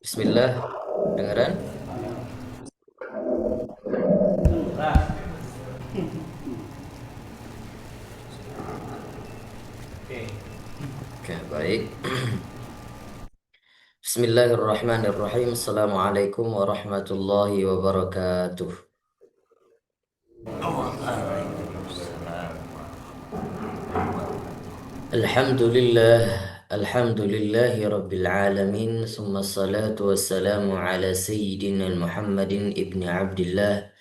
Bismillah, dengaran? Oke, baik. Bismillahirrahmanirrahim. Assalamualaikum warahmatullahi wabarakatuh. Alhamdulillah, alhamdulillahi rabbil alamin. Summa salatu wassalamu ala sayyidina Muhammadin ibni Abdillah,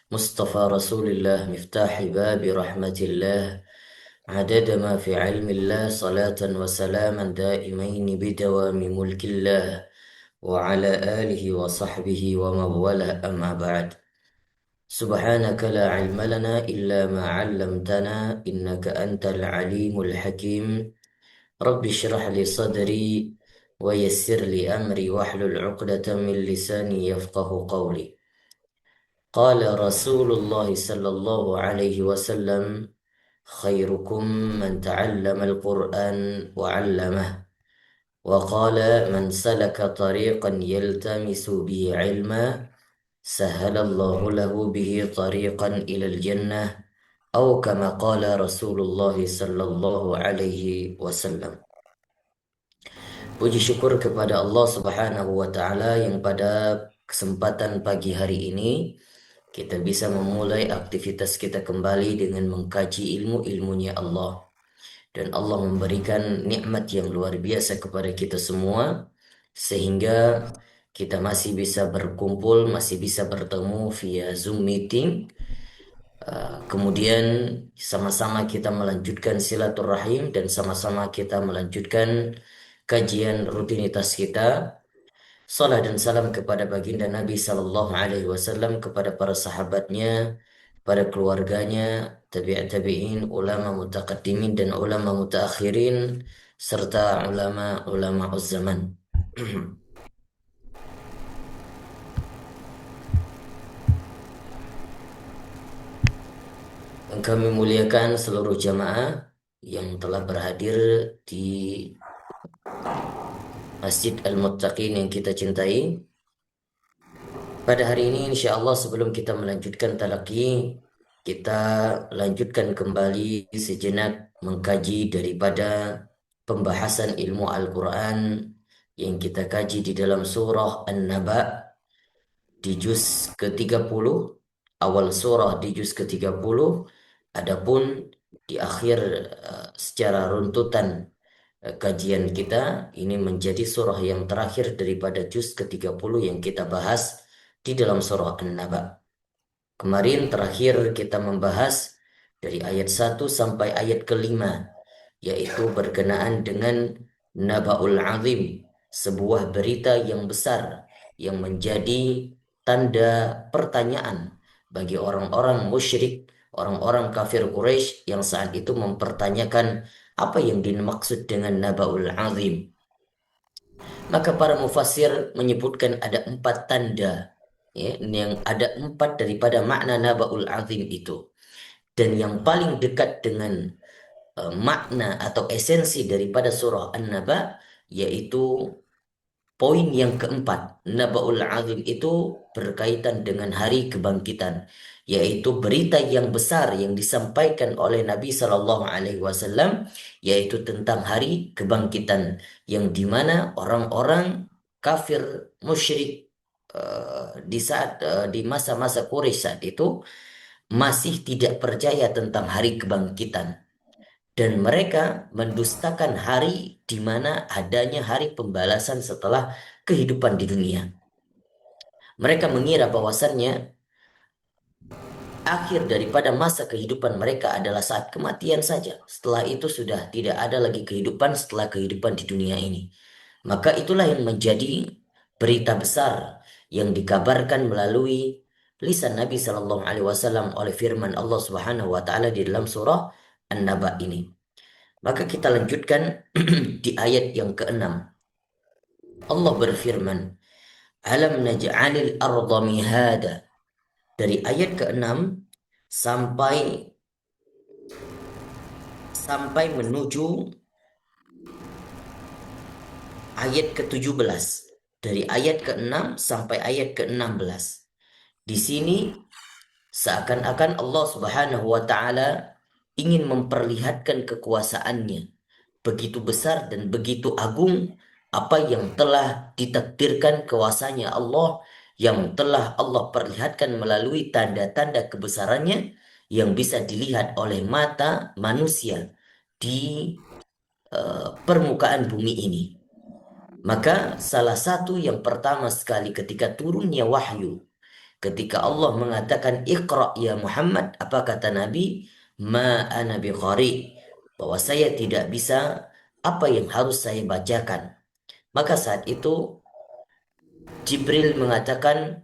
Mustafa Rasulillah, miftahi babi rahmatillah. عدد ما في علم الله صلاة وسلاما دائمين بدوام ملك الله وعلى آله وصحبه ومن والاه أما بعد. سبحانك لا علم لنا إلا ما علمتنا إنك أنت العليم الحكيم. رب اشرح لي صدري ويسر لي أمري واحلل عقدة من لساني يفقه قولي. قال رسول الله صلى الله عليه وسلم: خيركم من تعلم القرآن وعلمه. وقال: من سلك طريقا يلتمس به علما سهل الله له به طريقا إلى الجنة، أو كما قال رسول الله صلى الله عليه وسلم. Puji syukur kepada Allah Subhanahu wa Ta'ala yang pada kesempatan pagi hari ini kita bisa memulai aktivitas kita kembali dengan mengkaji ilmu-ilmunya Allah. Dan Allah memberikan nikmat yang luar biasa kepada kita semua, sehingga kita masih bisa berkumpul, masih bisa bertemu via Zoom meeting. Kemudian sama-sama kita melanjutkan silaturahim dan sama-sama kita melanjutkan kajian rutinitas kita. Salam dan salam kepada baginda Nabi Sallallahu Alaihi Wasallam, kepada para sahabatnya, pada keluarganya, tabi'at tabi'in, ulama mutaqaddimin dan ulama mutaakhirin, serta ulama zaman. Kami muliakan seluruh jamaah yang telah berhadir di Masjid Al-Muttaqin yang kita cintai. Pada hari ini insya Allah sebelum kita melanjutkan talaqi, kita lanjutkan kembali sejenak mengkaji daripada pembahasan ilmu Al-Quran yang kita kaji di dalam surah An-Naba di juz ke-30, awal surah di juz ke-30, adapun di akhir secara runtutan kajian kita ini menjadi surah yang terakhir daripada juz ke-30 yang kita bahas di dalam surah An-Naba. Kemarin terakhir kita membahas dari ayat 1 sampai ayat ke-5, yaitu berkenaan dengan Naba'ul Azim, sebuah berita yang besar yang menjadi tanda pertanyaan bagi orang-orang musyrik, orang-orang kafir Quraisy yang saat itu mempertanyakan apa yang dimaksud dengan Naba'ul Azim. Maka para mufassir menyebutkan ada 4 tanda, ya, yang ada 4 daripada makna Naba'ul Azim itu. Dan yang paling dekat dengan makna atau esensi daripada surah An-Naba yaitu poin yang keempat. Naba'ul Azim itu berkaitan dengan hari kebangkitan, yaitu berita yang besar yang disampaikan oleh Nabi Shallallahu Alaihi Wasallam, yaitu tentang hari kebangkitan, yang dimana orang-orang kafir musyrik di masa-masa Quraisy saat itu masih tidak percaya tentang hari kebangkitan. Dan mereka mendustakan hari di mana adanya hari pembalasan setelah kehidupan di dunia. Mereka mengira bahwasannya akhir daripada masa kehidupan mereka adalah saat kematian saja. Setelah itu sudah tidak ada lagi kehidupan setelah kehidupan di dunia ini. Maka itulah yang menjadi berita besar yang dikabarkan melalui lisan Nabi Shallallahu Alaihi Wasallam oleh firman Allah Subhanahu Wa Taala di dalam surah An-Naba ini. Maka kita lanjutkan di ayat yang ke-6. Allah berfirman, Alam naj'alil arda mihada. Dari ayat ke-6 sampai menuju ayat ke-17. dari ayat ke-6 sampai ayat ke-16. Di sini seakan-akan Allah Subhanahu wa taala ingin memperlihatkan kekuasaannya begitu besar dan begitu agung apa yang telah ditakdirkan kuasanya Allah yang telah Allah perlihatkan melalui tanda-tanda kebesarannya yang bisa dilihat oleh mata manusia di permukaan bumi ini. Maka salah satu yang pertama sekali ketika turunnya wahyu, ketika Allah mengatakan Iqra ya Muhammad, apa kata Nabi? Ma ana biqari, bahwa saya tidak bisa apa yang harus saya bacakan. Maka saat itu Jibril mengatakan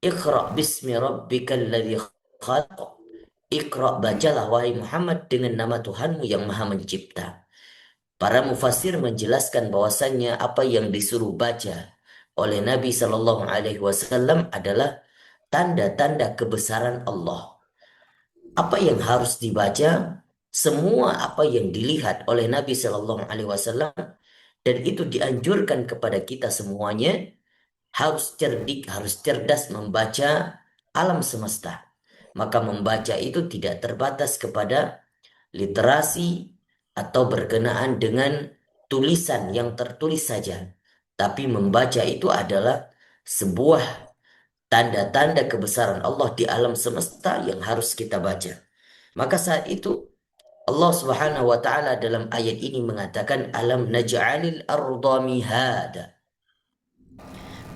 Iqra bismi rabbikal ladzi khalaq. Iqra, bacalah wahai Muhammad dengan nama Tuhanmu yang Maha Mencipta. Para mufasir menjelaskan bahwasannya apa yang disuruh baca oleh Nabi Shallallahu Alaihi Wasallam adalah tanda-tanda kebesaran Allah. Apa yang harus dibaca? Semua apa yang dilihat oleh Nabi Shallallahu Alaihi Wasallam dan itu dianjurkan kepada kita semuanya harus cerdik, harus cerdas membaca alam semesta. Maka membaca itu tidak terbatas kepada literasi atau berkenaan dengan tulisan yang tertulis saja. Tapi membaca itu adalah sebuah tanda-tanda kebesaran Allah di alam semesta yang harus kita baca. Maka saat itu Allah Subhanahu wa taala dalam ayat ini mengatakan alam naj'alil arda mihada.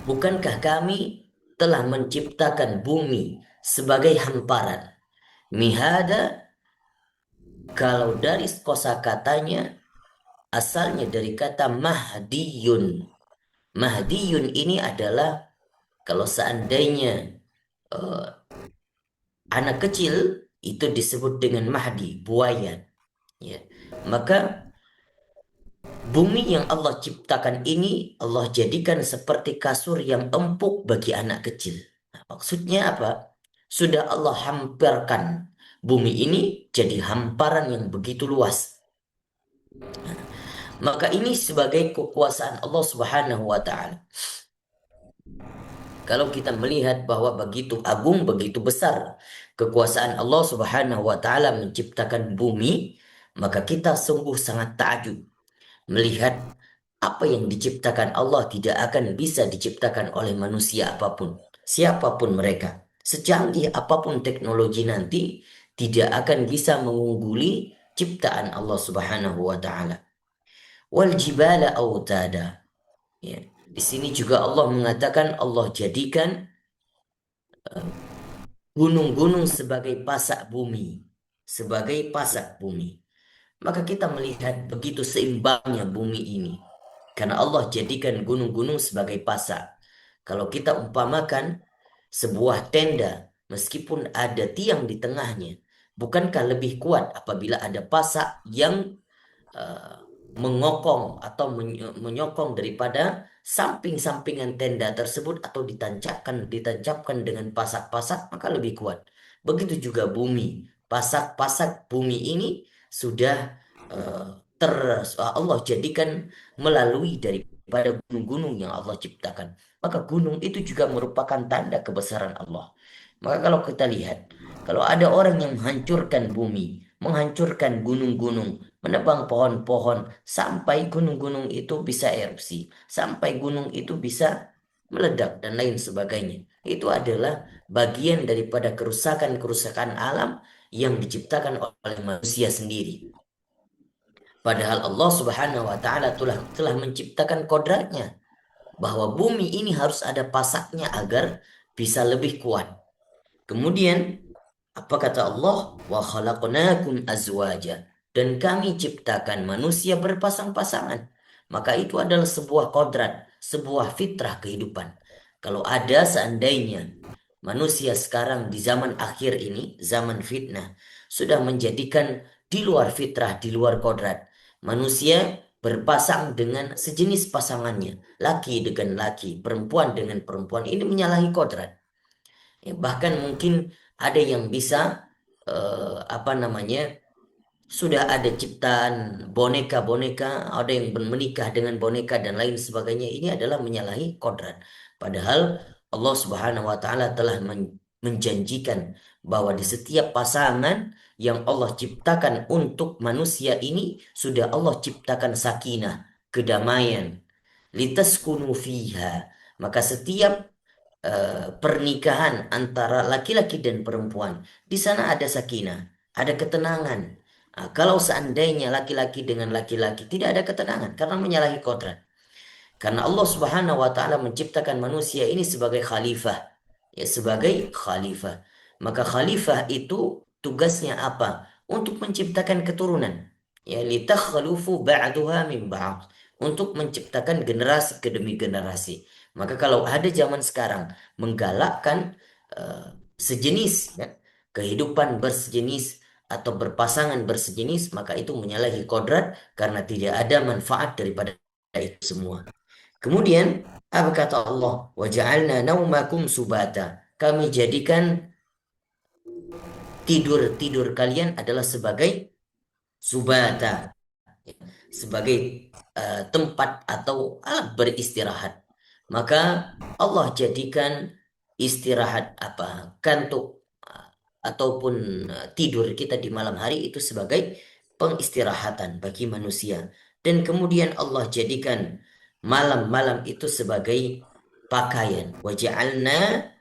Bukankah kami telah menciptakan bumi sebagai hamparan? Mihada kalau dari kosakatanya asalnya dari kata mahdiyun. Mahdiyun ini adalah kalau seandainya eh, anak kecil itu disebut dengan mahdi, buaya. Ya. Maka bumi yang Allah ciptakan ini Allah jadikan seperti kasur yang empuk bagi anak kecil. Nah, maksudnya apa? Sudah Allah hamparkan bumi ini jadi hamparan yang begitu luas. Maka ini sebagai kekuasaan Allah Subhanahu wa taala. Kalau kita melihat bahwa begitu agung, begitu besar kekuasaan Allah Subhanahu wa taala menciptakan bumi, maka kita sungguh sangat takjub melihat apa yang diciptakan Allah tidak akan bisa diciptakan oleh manusia apapun, siapapun mereka. Secanggih apapun teknologi nanti tidak akan bisa mengungguli ciptaan Allah Subhanahu wa taala. Wal jibala autada. Ya. Di sini juga Allah mengatakan Allah jadikan gunung-gunung sebagai pasak bumi, sebagai pasak bumi. Maka kita melihat begitu seimbangnya bumi ini. Karena Allah jadikan gunung-gunung sebagai pasak. Kalau kita umpamakan sebuah tenda, meskipun ada tiang di tengahnya, bukankah lebih kuat apabila ada pasak yang eh, mengokong atau menyokong daripada samping-sampingan tenda tersebut atau ditancapkan dengan pasak-pasak maka lebih kuat. Begitu juga bumi. Pasak-pasak bumi ini sudah eh, ter Allah jadikan melalui daripada gunung-gunung yang Allah ciptakan. Maka gunung itu juga merupakan tanda kebesaran Allah. Maka kalau kita lihat, kalau ada orang yang menghancurkan bumi, menghancurkan gunung-gunung, menebang pohon-pohon sampai gunung-gunung itu bisa erupsi, sampai gunung itu bisa meledak dan lain sebagainya. Itu adalah bagian daripada kerusakan-kerusakan alam yang diciptakan oleh manusia sendiri. Padahal Allah Subhanahu wa taala telah menciptakan kodratnya bahwa bumi ini harus ada pasaknya agar bisa lebih kuat. Kemudian apa kata Allah? Wa khalaqnakum azwaja. Dan kami ciptakan manusia berpasang-pasangan. Maka itu adalah sebuah kodrat, sebuah fitrah kehidupan. Kalau ada seandainya manusia sekarang di zaman akhir ini, zaman fitnah, sudah menjadikan di luar fitrah, di luar kodrat. Manusia berpasang dengan sejenis pasangannya. Laki dengan laki, perempuan dengan perempuan. Ini menyalahi kodrat. Ya, bahkan mungkin ada yang bisa apa namanya sudah ada ciptaan boneka-boneka, ada yang menikah dengan boneka dan lain sebagainya. Ini adalah menyalahi kodrat. Padahal Allah Subhanahu wa taala telah menjanjikan bahwa di setiap pasangan yang Allah ciptakan untuk manusia ini sudah Allah ciptakan sakinah, kedamaian, litaskunu fiha. Maka setiap pernikahan antara laki-laki dan perempuan, di sana ada sakinah, ada ketenangan. Kalau seandainya laki-laki dengan laki-laki tidak ada ketenangan karena menyalahi kodrat. Karena Allah Subhanahu wa taala menciptakan manusia ini sebagai khalifah. Ya, sebagai khalifah. Maka khalifah itu tugasnya apa? Untuk menciptakan keturunan. Ya, litakhlufu ba'duha min ba'd. Untuk menciptakan generasi ke demi generasi. Maka kalau ada zaman sekarang menggalakkan sejenis, ya, kehidupan bersejenis atau berpasangan bersejenis, maka itu menyalahi kodrat karena tidak ada manfaat daripada itu semua. Kemudian apa kata Allah? Waja'alna naumakum subata. Kami jadikan tidur-tidur kalian adalah sebagai subata, sebagai tempat atau alat beristirahat. Maka Allah jadikan istirahat apa? Kantuk ataupun tidur kita di malam hari itu sebagai pengistirahatan bagi manusia. Dan kemudian Allah jadikan malam-malam itu sebagai pakaian. Waja'alna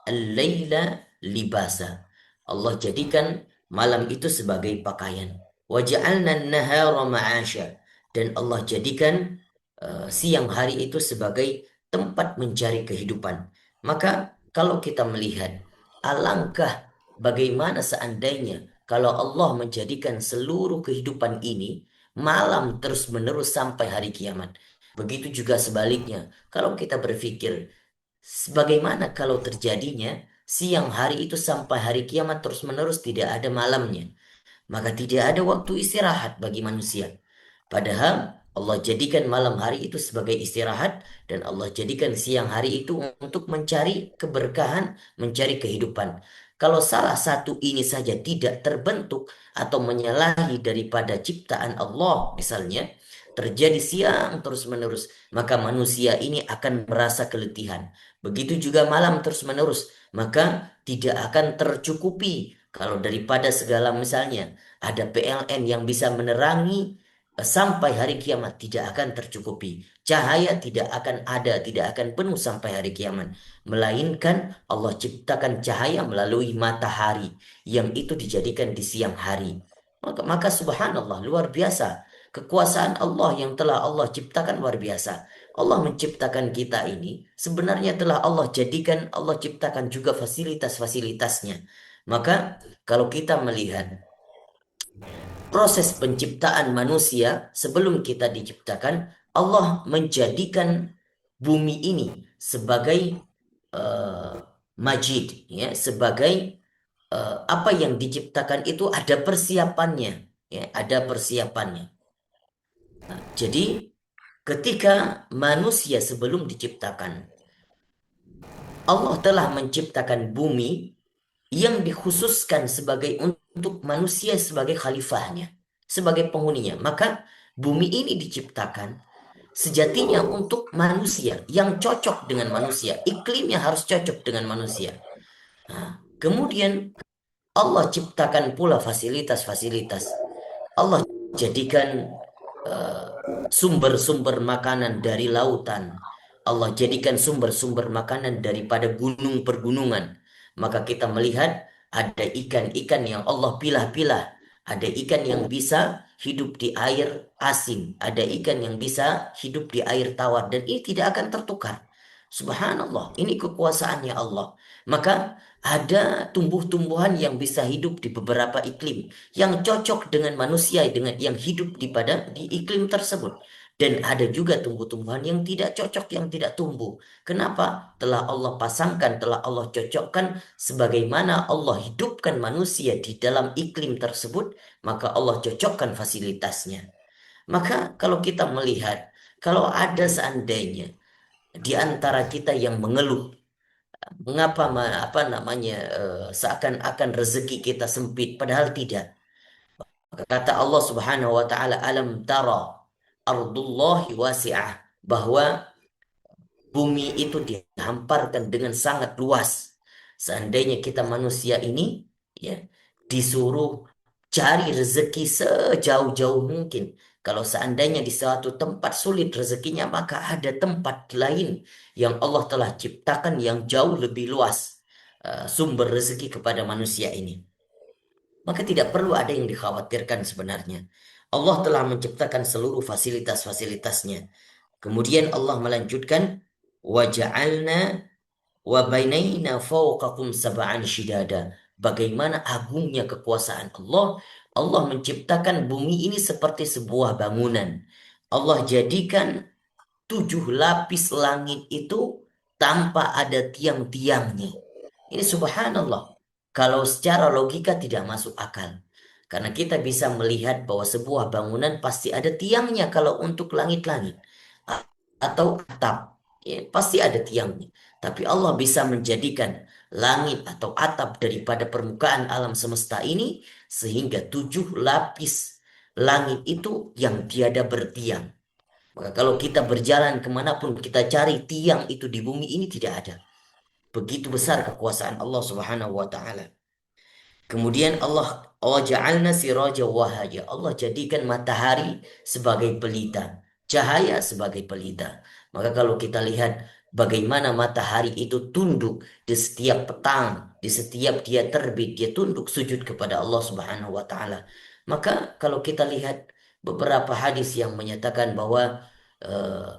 al-laila libasa. Allah jadikan malam itu sebagai pakaian. Waja'alna an-nahara ma'asya. Dan Allah jadikan siang hari itu sebagai tempat mencari kehidupan. Maka kalau kita melihat alangkah bagaimana seandainya kalau Allah menjadikan seluruh kehidupan ini malam terus-menerus sampai hari kiamat. Begitu juga sebaliknya. Kalau kita berpikir, bagaimana kalau terjadinya siang hari itu sampai hari kiamat terus-menerus tidak ada malamnya? Maka tidak ada waktu istirahat bagi manusia. Padahal Allah jadikan malam hari itu sebagai istirahat dan Allah jadikan siang hari itu untuk mencari keberkahan, mencari kehidupan. Kalau salah satu ini saja tidak terbentuk atau menyalahi daripada ciptaan Allah, misalnya terjadi siang terus-menerus, maka manusia ini akan merasa keletihan. Begitu juga malam terus-menerus, maka tidak akan tercukupi. Kalau daripada segala misalnya ada PLN yang bisa menerangi sampai hari kiamat tidak akan tercukupi. Cahaya tidak akan ada, tidak akan penuh sampai hari kiamat. Melainkan Allah ciptakan cahaya melalui matahari yang itu dijadikan di siang hari. Maka subhanallah luar biasa. Kekuasaan Allah yang telah Allah ciptakan luar biasa. Allah menciptakan kita ini sebenarnya telah Allah jadikan, Allah ciptakan juga fasilitas-fasilitasnya. Maka kalau kita melihat proses penciptaan manusia sebelum kita diciptakan, Allah menjadikan bumi ini sebagai eh, majid, ya, sebagai apa yang diciptakan itu ada persiapannya, ya, ada persiapannya. Jadi ketika manusia sebelum diciptakan, Allah telah menciptakan bumi yang dikhususkan sebagai untuk manusia sebagai khalifahnya, sebagai penghuninya. Maka bumi ini diciptakan sejatinya untuk manusia yang cocok dengan manusia. Iklimnya harus cocok dengan manusia. Nah, kemudian Allah ciptakan pula fasilitas-fasilitas. Allah jadikan eh, sumber-sumber makanan dari lautan. Allah jadikan sumber-sumber makanan daripada gunung pergunungan. Maka kita melihat ada ikan-ikan yang Allah pilah-pilah. Ada ikan yang bisa hidup di air asin. Ada ikan yang bisa hidup di air tawar. Dan ini tidak akan tertukar. Subhanallah, ini kekuasaannya Allah. Maka ada tumbuh-tumbuhan yang bisa hidup di beberapa iklim yang cocok dengan manusia dengan yang hidup di iklim tersebut. Dan ada juga tumbuh-tumbuhan yang tidak cocok, yang tidak tumbuh. Kenapa? Telah Allah pasangkan, telah Allah cocokkan sebagaimana Allah hidupkan manusia di dalam iklim tersebut, maka Allah cocokkan fasilitasnya. Maka kalau kita melihat, kalau ada seandainya di antara kita yang mengeluh, mengapa apa namanya seakan-akan rezeki kita sempit, padahal tidak. Kata Allah Subhanahu wa taala, alam tara ardullahi wasi'ah, bahwa bumi itu dihamparkan dengan sangat luas. Seandainya kita manusia ini ya disuruh cari rezeki sejauh-jauh mungkin. Kalau seandainya di suatu tempat sulit rezekinya, maka ada tempat lain yang Allah telah ciptakan yang jauh lebih luas sumber rezeki kepada manusia ini. Maka tidak perlu ada yang dikhawatirkan sebenarnya. Allah telah menciptakan seluruh fasilitas-fasilitasnya. Kemudian Allah melanjutkan, waja'alna wa bainaina fawqakum sab'an shidada. Bagaimana agungnya kekuasaan Allah. Allah menciptakan bumi ini seperti sebuah bangunan. Allah jadikan 7 lapis langit itu tanpa ada tiang-tiangnya. Ini subhanallah. Kalau secara logika tidak masuk akal. Karena kita bisa melihat bahwa sebuah bangunan pasti ada tiangnya kalau untuk langit-langit. A- Atau atap. Ya, pasti ada tiangnya. Tapi Allah bisa menjadikan langit atau atap daripada permukaan alam semesta ini sehingga 7 lapis langit itu yang tiada bertiang. Maka kalau kita berjalan kemanapun kita cari tiang itu di bumi ini tidak ada. Begitu besar kekuasaan Allah Subhanahu wa taala. Kemudian Allah ja'alna siraja wahaja. Allah jadikan matahari sebagai pelita, cahaya sebagai pelita. Maka kalau kita lihat bagaimana matahari itu tunduk di setiap petang, di setiap dia terbit, dia tunduk sujud kepada Allah Subhanahu wa taala. Maka kalau kita lihat beberapa hadis yang menyatakan bahwa eh,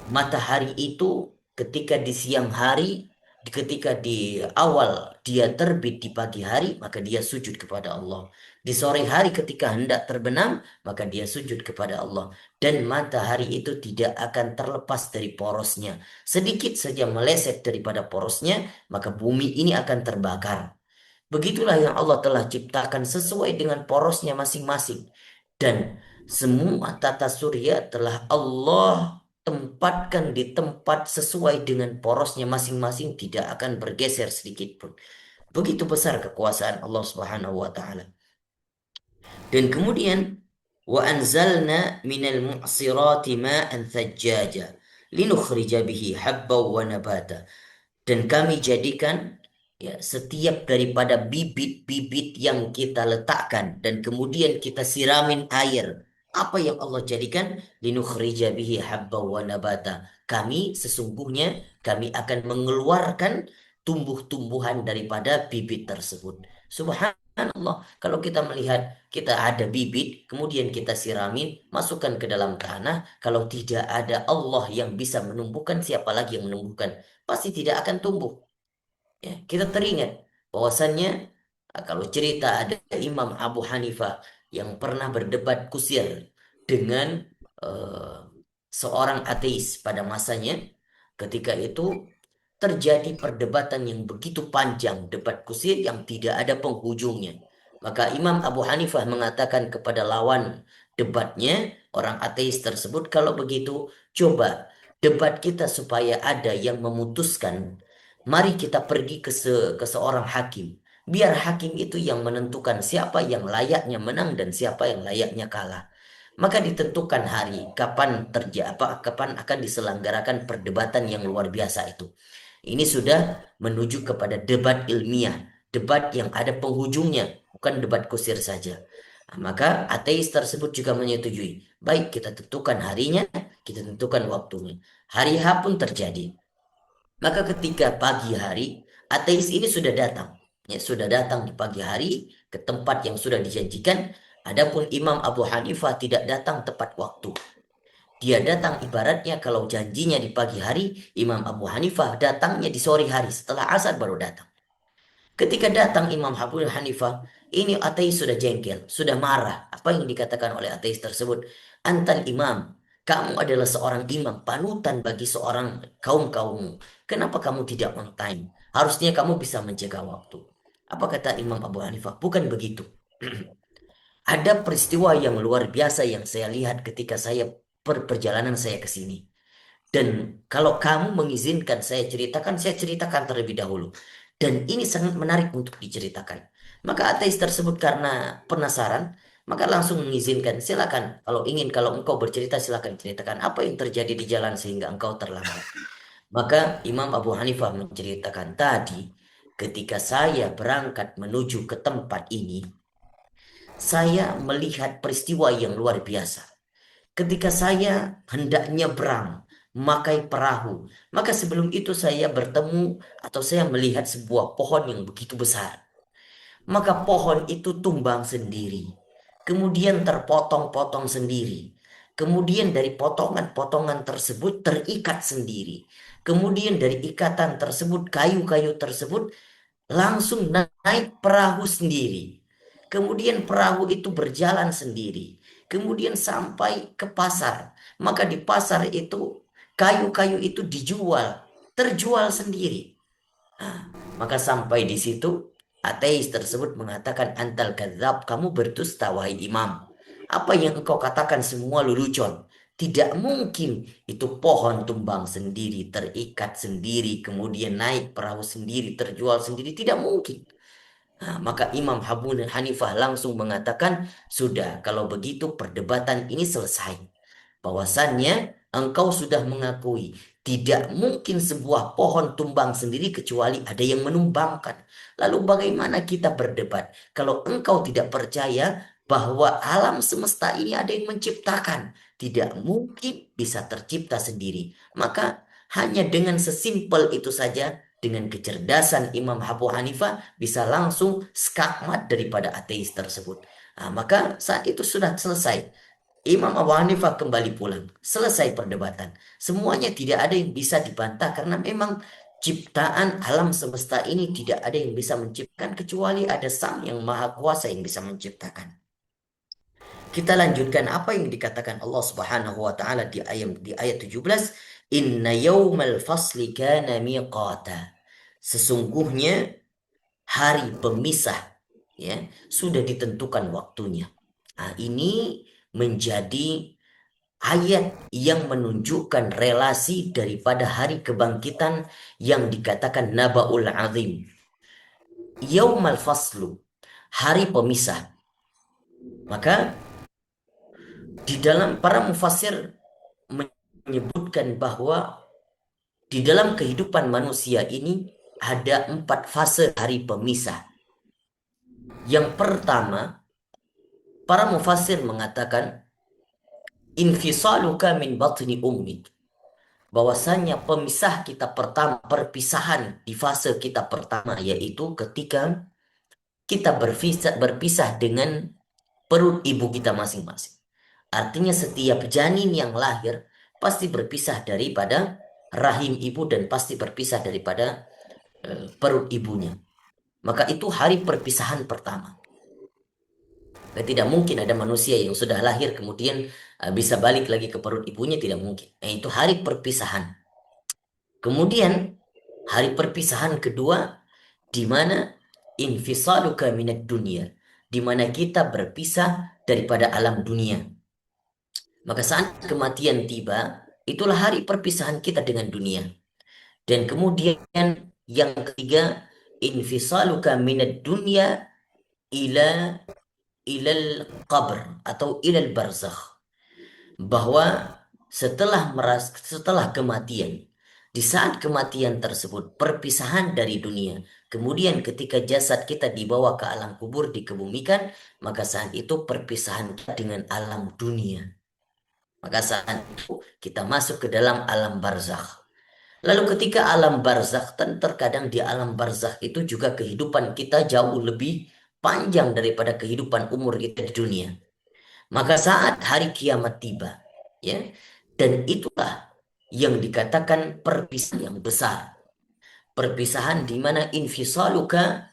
matahari itu ketika di siang hari, ketika di awal dia terbit di pagi hari, maka dia sujud kepada Allah. Di sore hari ketika hendak terbenam, maka dia sujud kepada Allah. Dan matahari itu tidak akan terlepas dari porosnya. Sedikit saja meleset daripada porosnya, maka bumi ini akan terbakar. Begitulah yang Allah telah ciptakan sesuai dengan porosnya masing-masing. Dan semua tata surya telah Allah tempatkan di tempat sesuai dengan porosnya masing-masing, tidak akan bergeser sedikit pun. Begitu besar kekuasaan Allah Subhanahu wa taala. Dan kemudian wa anzalna minal mu'sirati ma'an thajjaja linukhrija bihi habba wa nabata. Dan kami jadikan ya setiap daripada bibit-bibit yang kita letakkan dan kemudian kita siramin air. Apa yang Allah jadikan? Linukhrija bihi habba wa nabata. Kami sesungguhnya kami akan mengeluarkan tumbuh-tumbuhan daripada bibit tersebut. Subhanallah, kalau kita melihat kita ada bibit, kemudian kita siramin, masukkan ke dalam tanah. Kalau tidak ada Allah yang bisa menumbuhkan, siapa lagi yang menumbuhkan? Pasti tidak akan tumbuh. Ya, kita teringat bahwasannya kalau cerita ada Imam Abu Hanifah yang pernah berdebat kusir dengan eh, seorang ateis pada masanya, ketika itu terjadi perdebatan yang begitu panjang, debat kusir yang tidak ada penghujungnya. Maka Imam Abu Hanifah mengatakan kepada lawan debatnya, orang ateis tersebut, kalau begitu coba debat kita supaya ada yang memutuskan. Mari kita pergi ke seorang hakim. Biar hakim itu yang menentukan siapa yang layaknya menang dan siapa yang layaknya kalah. Maka ditentukan hari kapan akan diselenggarakan perdebatan yang luar biasa itu. Ini sudah menuju kepada debat ilmiah, debat yang ada penghujungnya, bukan debat kusir saja. Nah, maka ateis tersebut juga menyetujui. Baik, kita tentukan harinya, kita tentukan waktunya. Hari H pun terjadi. Maka ketika pagi hari, ateis ini sudah datang. Ya, sudah datang di pagi hari ke tempat yang sudah dijanjikan. Adapun Imam Abu Hanifah tidak datang tepat waktu. Dia datang ibaratnya kalau janjinya di pagi hari, Imam Abu Hanifah datangnya di sore hari setelah asar baru datang. Ketika datang Imam Abu Hanifah, ini ateis sudah jengkel, sudah marah. Apa yang dikatakan oleh ateis tersebut? Antal imam, kamu adalah seorang imam, panutan bagi seorang kaum-kaummu. Kenapa kamu tidak on time? Harusnya kamu bisa menjaga waktu. Apa kata Imam Abu Hanifah? Bukan begitu. Ada peristiwa yang luar biasa yang saya lihat ketika saya perjalanan saya ke sini. Dan kalau kamu mengizinkan saya ceritakan terlebih dahulu. Dan ini sangat menarik untuk diceritakan. Maka ateis tersebut karena penasaran, maka langsung mengizinkan, silakan. Kalau engkau bercerita, silakan ceritakan apa yang terjadi di jalan sehingga engkau terlambat. Maka Imam Abu Hanifah menceritakan tadi, ketika saya berangkat menuju ke tempat ini, saya melihat peristiwa yang luar biasa. Ketika saya hendak nyebrang, memakai perahu, maka sebelum itu saya bertemu atau saya melihat sebuah pohon yang begitu besar. Maka pohon itu tumbang sendiri, kemudian terpotong-potong sendiri. Kemudian dari potongan-potongan tersebut terikat sendiri. Kemudian dari ikatan tersebut, kayu-kayu tersebut langsung naik perahu sendiri. Kemudian perahu itu berjalan sendiri. Kemudian sampai ke pasar. Maka di pasar itu kayu-kayu itu dijual, terjual sendiri. Nah, maka sampai di situ ateis tersebut mengatakan antal kadzab, kamu berdusta wahai imam. Apa yang engkau katakan semua lelucon. Tidak mungkin itu pohon tumbang sendiri, terikat sendiri, kemudian naik perahu sendiri, terjual sendiri. Tidak mungkin. Nah, maka Imam Abu Hanifah langsung mengatakan, sudah kalau begitu perdebatan ini selesai. Bahwasannya engkau sudah mengakui tidak mungkin sebuah pohon tumbang sendiri kecuali ada yang menumbangkan. Lalu bagaimana kita berdebat kalau engkau tidak percaya bahwa alam semesta ini ada yang menciptakan? Tidak mungkin bisa tercipta sendiri. Maka hanya dengan sesimpel itu saja, dengan kecerdasan Imam Abu Hanifah bisa langsung skakmat daripada ateis tersebut. Nah, maka saat itu sudah selesai. Imam Abu Hanifah kembali pulang. Selesai perdebatan. Semuanya tidak ada yang bisa dibantah karena memang ciptaan alam semesta ini tidak ada yang bisa menciptakan kecuali ada Sang yang Maha Kuasa yang bisa menciptakan. Kita lanjutkan apa yang dikatakan Allah Subhanahu wa taala di ayat 17, "Inna yaumal fasli kana miqata." Sesungguhnya hari pemisah ya sudah ditentukan waktunya. Nah, ini menjadi ayat yang menunjukkan relasi daripada hari kebangkitan yang dikatakan Naba'ul Azim. Yaumal Faslu, hari pemisah. Maka di dalam para mufassir menyebutkan bahwa di dalam kehidupan manusia ini ada 4 fase hari pemisah. Yang pertama, para mufassir mengatakan infisaluka min batni ummik, bahwasannya pemisah kita pertama, perpisahan di fase kita pertama yaitu ketika kita berpisah dengan perut ibu kita masing-masing. Artinya setiap janin yang lahir pasti berpisah daripada rahim ibu dan pasti berpisah daripada perut ibunya. Maka itu hari perpisahan pertama. Tidak mungkin ada manusia yang sudah lahir kemudian bisa balik lagi ke perut ibunya, tidak mungkin. Itu hari perpisahan. Kemudian hari perpisahan kedua di mana infisaluka minad dunia, di mana kita berpisah daripada alam dunia. Maka saat kematian tiba, itulah hari perpisahan kita dengan dunia. Dan kemudian yang ketiga, infisaluka minad dunya ila ilal qabr atau ilal barzakh, bahwa setelah kematian, di saat kematian tersebut perpisahan dari dunia, kemudian ketika jasad kita dibawa ke alam kubur dikebumikan, maka saat itu perpisahan kita dengan alam dunia. Maka saat itu kita masuk ke dalam alam barzakh. Lalu ketika alam barzakh, terkadang di alam barzakh itu juga kehidupan kita jauh lebih panjang daripada kehidupan umur kita di dunia. Maka saat hari kiamat tiba, ya, dan itulah yang dikatakan perpisahan yang besar. Perpisahan di mana infisaluka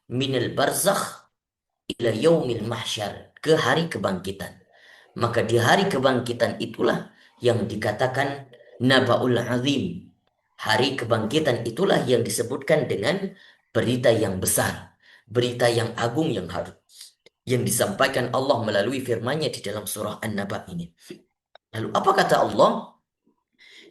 minal barzakh ila yaumil mahsyar, ke hari kebangkitan. Maka di hari kebangkitan itulah yang dikatakan Naba'ul Azim. Hari kebangkitan itulah yang disebutkan dengan berita yang besar, berita yang agung yang harus yang disampaikan Allah melalui firman-Nya di dalam surah An-Naba ini. Lalu apa kata Allah?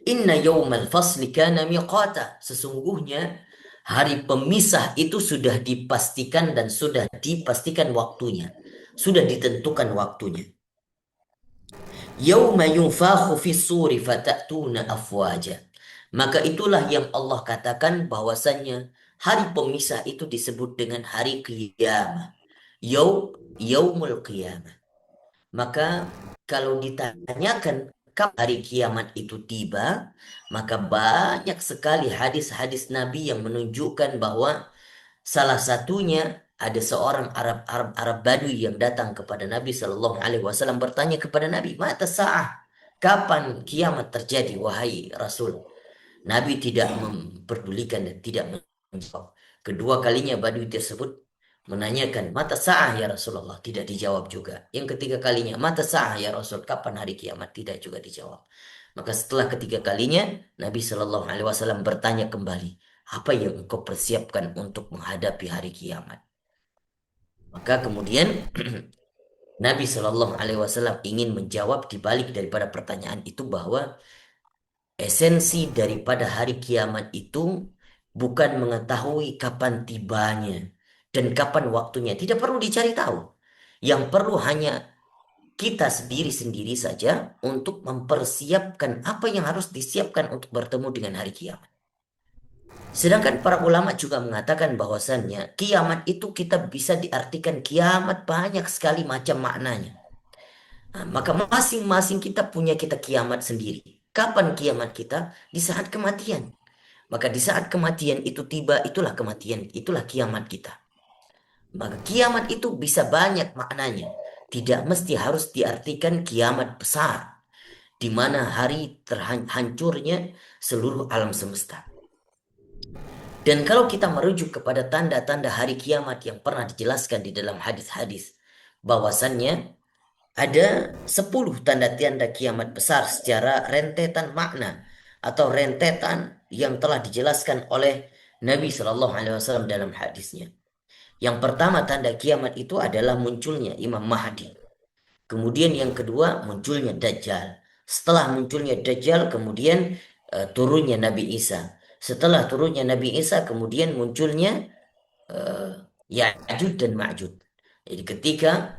Inna yawmal fasli kana miqata. Sesungguhnya Hari pemisah itu sudah dipastikan dan sudah dipastikan waktunya. Sudah ditentukan waktunya. Yauma yunfakhu fis suri fatatuna afwaja. Maka itulah yang Allah katakan bahwasannya hari pemisah itu disebut dengan hari qiyamah. Yaumul qiyamah. Maka kalau ditanyakan kapan hari kiamat itu tiba, maka banyak sekali hadis-hadis Nabi yang menunjukkan bahwa salah satunya ada seorang Arab Badui yang datang kepada Nabi Shallallahu Alaihi Wasallam bertanya kepada Nabi, "Mata sa'ah? Kapan kiamat terjadi, wahai Rasul?" Nabi tidak memperdulikan dan tidak menjawab. Kedua kalinya Badui tersebut menanyakan, "Mata sa'ah ya Rasulullah?" Tidak dijawab juga. Yang ketiga kalinya, "Mata sa'ah ya Rasul? Kapan hari kiamat?" Tidak juga dijawab. Maka setelah ketiga kalinya, Nabi Shallallahu Alaihi Wasallam bertanya kembali, "Apa yang engkau persiapkan untuk menghadapi hari kiamat?" Maka kemudian Nabi Shallallahu Alaihi Wasallam ingin menjawab dibalik daripada pertanyaan itu bahwa esensi daripada hari kiamat itu bukan mengetahui kapan tibanya dan kapan waktunya. Tidak perlu dicari tahu. Yang perlu hanya kita sendiri-sendiri saja untuk mempersiapkan apa yang harus disiapkan untuk bertemu dengan hari kiamat. Sedangkan para ulama juga mengatakan bahwasannya kiamat itu kita bisa diartikan kiamat banyak sekali macam maknanya. Nah, maka masing-masing kita punya kita kiamat sendiri. Kapan kiamat kita? Di saat kematian. Maka di saat kematian itu tiba, itulah kematian, itulah kiamat kita. Maka kiamat itu bisa banyak maknanya. Tidak mesti harus diartikan kiamat besar, di mana hari terhancurnya seluruh alam semesta. Dan kalau kita merujuk kepada tanda-tanda hari kiamat yang pernah dijelaskan di dalam hadis-hadis, bahwasannya ada 10 tanda-tanda kiamat besar secara rentetan makna atau rentetan yang telah dijelaskan oleh Nabi Shallallahu Alaihi Wasallam dalam hadisnya. Yang pertama tanda kiamat itu adalah munculnya Imam Mahdi. Kemudian yang kedua munculnya Dajjal. Setelah munculnya Dajjal kemudian turunnya Nabi Isa. Setelah turunnya Nabi Isa kemudian munculnya eh, Ya'juj dan Ma'juj. Jadi ketika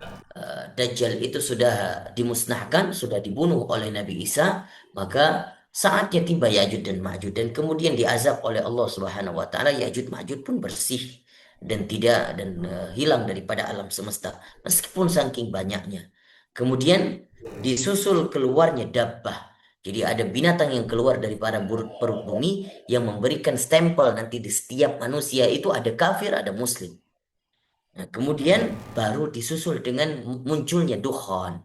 Dajjal itu sudah dimusnahkan, sudah dibunuh oleh Nabi Isa, maka saatnya tiba Ya'juj dan Ma'juj dan kemudian diazab oleh Allah Subhanahu wa taala. Ya'juj Ma'juj pun bersih dan tidak dan hilang daripada alam semesta meskipun saking banyaknya. Kemudian disusul keluarnya dabbah. Jadi ada binatang yang keluar daripada perut bumi yang memberikan stempel nanti di setiap manusia itu ada kafir, ada muslim. Nah, kemudian baru disusul dengan munculnya dukhon.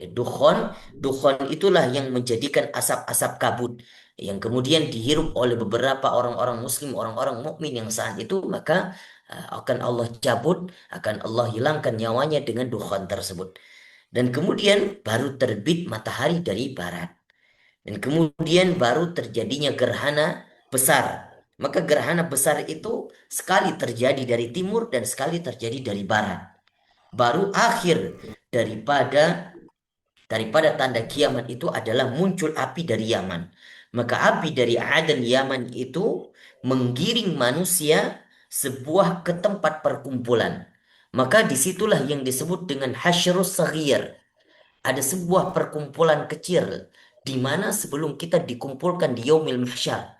Dukhon itulah yang menjadikan asap-asap kabut yang kemudian dihirup oleh beberapa orang-orang muslim, orang-orang mukmin yang saat itu, maka akan Allah cabut, akan Allah hilangkan nyawanya dengan dukhon tersebut. Dan kemudian baru terbit matahari dari barat. Dan kemudian baru terjadinya gerhana besar. Maka gerhana besar itu sekali terjadi dari timur dan sekali terjadi dari barat. Baru akhir daripada daripada tanda kiamat itu adalah muncul api dari Yaman. Maka api dari Aden Yaman itu menggiring manusia sebuah ke tempat perkumpulan. Maka disitulah yang disebut dengan hasyrus saghir, ada sebuah perkumpulan kecil di mana sebelum kita dikumpulkan di Yaumil Mahsyar.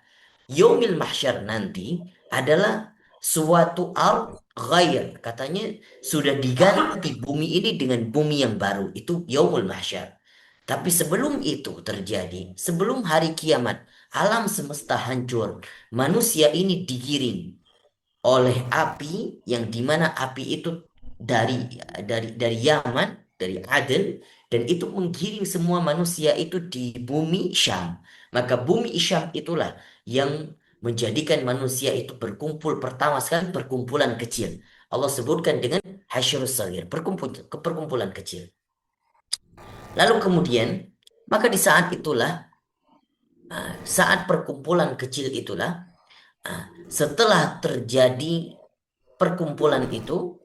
Yaumil Mahsyar nanti adalah suatu ghair. Katanya sudah diganti bumi ini dengan bumi yang baru. Itu Yaumul Mahsyar. Tapi sebelum itu terjadi, sebelum hari kiamat, alam semesta hancur. Manusia ini digiring oleh api yang dimana api itu dari dari Yaman, dari Aden, dan itu menggiring semua manusia itu di bumi Syam. Maka bumi Syam itulah yang menjadikan manusia itu berkumpul pertama sekali perkumpulan kecil. Allah sebutkan dengan hasyrus saghir, perkumpulan kecil. Lalu kemudian maka di saat itulah saat perkumpulan kecil itulah setelah terjadi perkumpulan itu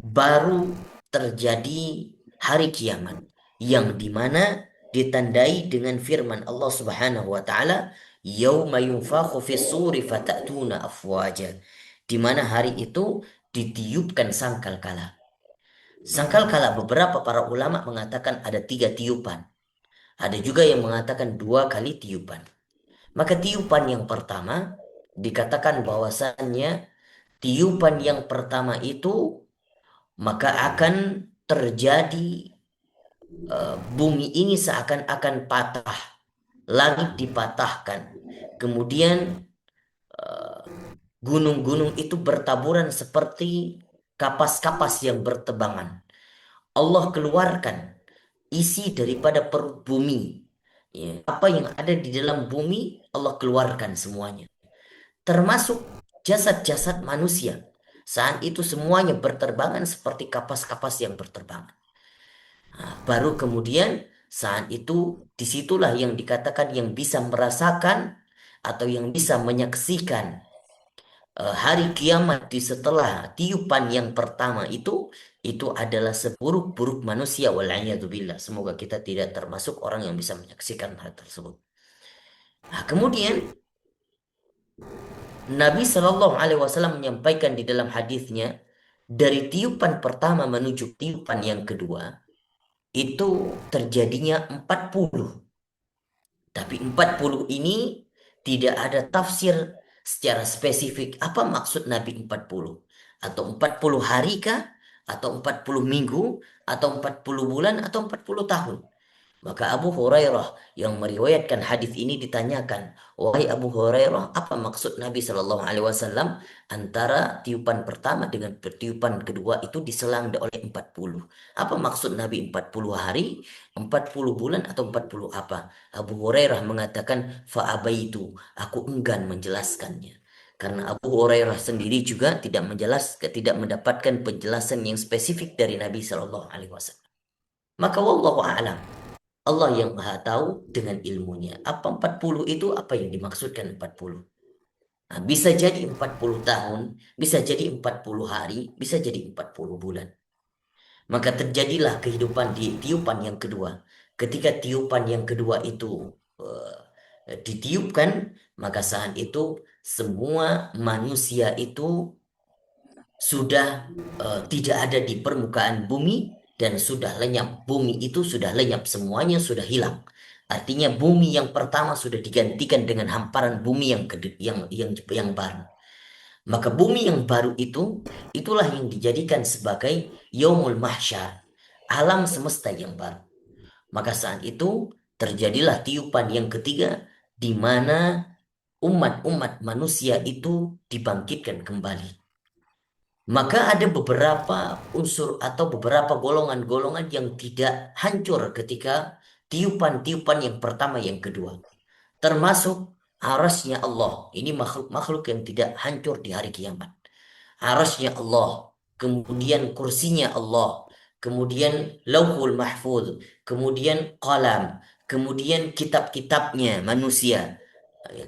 baru terjadi hari kiamat yang dimana ditandai dengan firman Allah Subhanahu wa taala, yauma yunfakhu fis suri fatatuna afwaja, di mana hari itu ditiupkan sangkakala. Sangkakala beberapa para ulama mengatakan ada 3 tiupan. Ada juga yang mengatakan 2 kali tiupan. Maka tiupan yang pertama dikatakan bahwasannya tiupan yang pertama itu maka akan terjadi bumi ini seakan-akan patah, langit dipatahkan. Kemudian gunung-gunung itu bertaburan seperti kapas-kapas yang bertebangan. Allah keluarkan isi daripada perut bumi. Ya, apa yang ada di dalam bumi, Allah keluarkan semuanya. Termasuk jasad-jasad manusia. Saat itu semuanya berterbangan seperti kapas-kapas yang berterbangan. Nah, baru kemudian saat itu disitulah yang dikatakan yang bisa merasakan atau yang bisa menyaksikan hari kiamat di setelah tiupan yang pertama itu adalah seburuk-buruk manusia wal'iyadzubillah. Semoga kita tidak termasuk orang yang bisa menyaksikan hal tersebut. Nah, kemudian Nabi Shallallahu Alaihi Wasallam menyampaikan di dalam hadisnya dari tiupan pertama menuju tiupan yang kedua itu terjadinya 40. Tapi 40 ini tidak ada tafsir secara spesifik apa maksud Nabi 40. Atau 40 hari kah? Atau 40 minggu? Atau 40 bulan? Atau 40 tahun? Maka Abu Hurairah yang meriwayatkan hadis ini ditanyakan, wahai Abu Hurairah, apa maksud Nabi Shallallahu Alaihi Wasallam antara tiupan pertama dengan tiupan kedua itu diselang oleh 40? Apa maksud Nabi 40 hari, 40 bulan atau 40 apa? Abu Hurairah mengatakan, fa'abaitu, aku enggan menjelaskannya. Karena Abu Hurairah sendiri juga tidak mendapatkan penjelasan yang spesifik dari Nabi Shallallahu Alaihi Wasallam. Maka wallahu a'lam. Allah yang maha tahu dengan ilmunya. Apa 40 itu apa yang dimaksudkan 40? Nah, bisa jadi 40 tahun, bisa jadi 40 hari, bisa jadi 40 bulan. Maka terjadilah kehidupan di tiupan yang kedua. Ketika tiupan yang kedua itu ditiupkan, maka saat itu semua manusia itu sudah tidak ada di permukaan bumi dan sudah lenyap. Bumi itu sudah lenyap, semuanya sudah hilang. Artinya bumi yang pertama sudah digantikan dengan hamparan bumi yang baru. Maka bumi yang baru itulah yang dijadikan sebagai Yaumul Mahsyar, alam semesta yang baru. Maka saat itu terjadilah tiupan yang ketiga di mana umat-umat manusia itu dibangkitkan kembali. Maka ada beberapa unsur atau beberapa golongan-golongan yang tidak hancur ketika tiupan-tiupan yang pertama yang kedua. Termasuk arasnya Allah. Ini makhluk-makhluk yang tidak hancur di hari kiamat. Arasnya Allah. Kemudian kursinya Allah. Kemudian lauhul mahfuz. Kemudian qalam. Kemudian kitab-kitabnya manusia.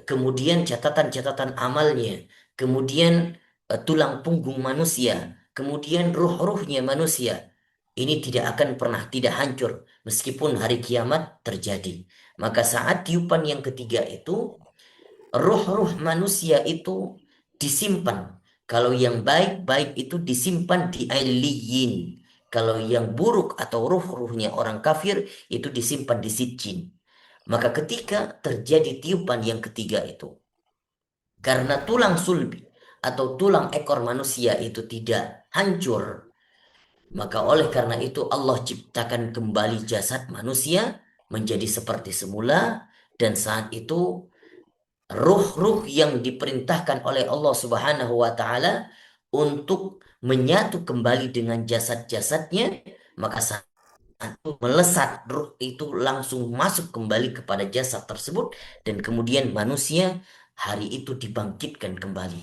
Kemudian catatan-catatan amalnya, kemudian tulang punggung manusia, kemudian ruh-ruhnya manusia. Ini tidak akan pernah tidak hancur meskipun hari kiamat terjadi. Maka saat tiupan yang ketiga itu, ruh-ruh manusia itu disimpan. Kalau yang baik-baik itu disimpan di Aliyin. Kalau yang buruk atau ruh-ruhnya orang kafir itu disimpan di Sijjin. Maka ketika terjadi tiupan yang ketiga itu, karena tulang sulbi atau tulang ekor manusia itu tidak hancur, maka oleh karena itu Allah ciptakan kembali jasad manusia menjadi seperti semula dan saat itu ruh-ruh yang diperintahkan oleh Allah Subhanahu wa taala untuk menyatu kembali dengan jasad-jasadnya, maka saat itu melesat ruh itu langsung masuk kembali kepada jasad tersebut dan kemudian manusia hari itu dibangkitkan kembali.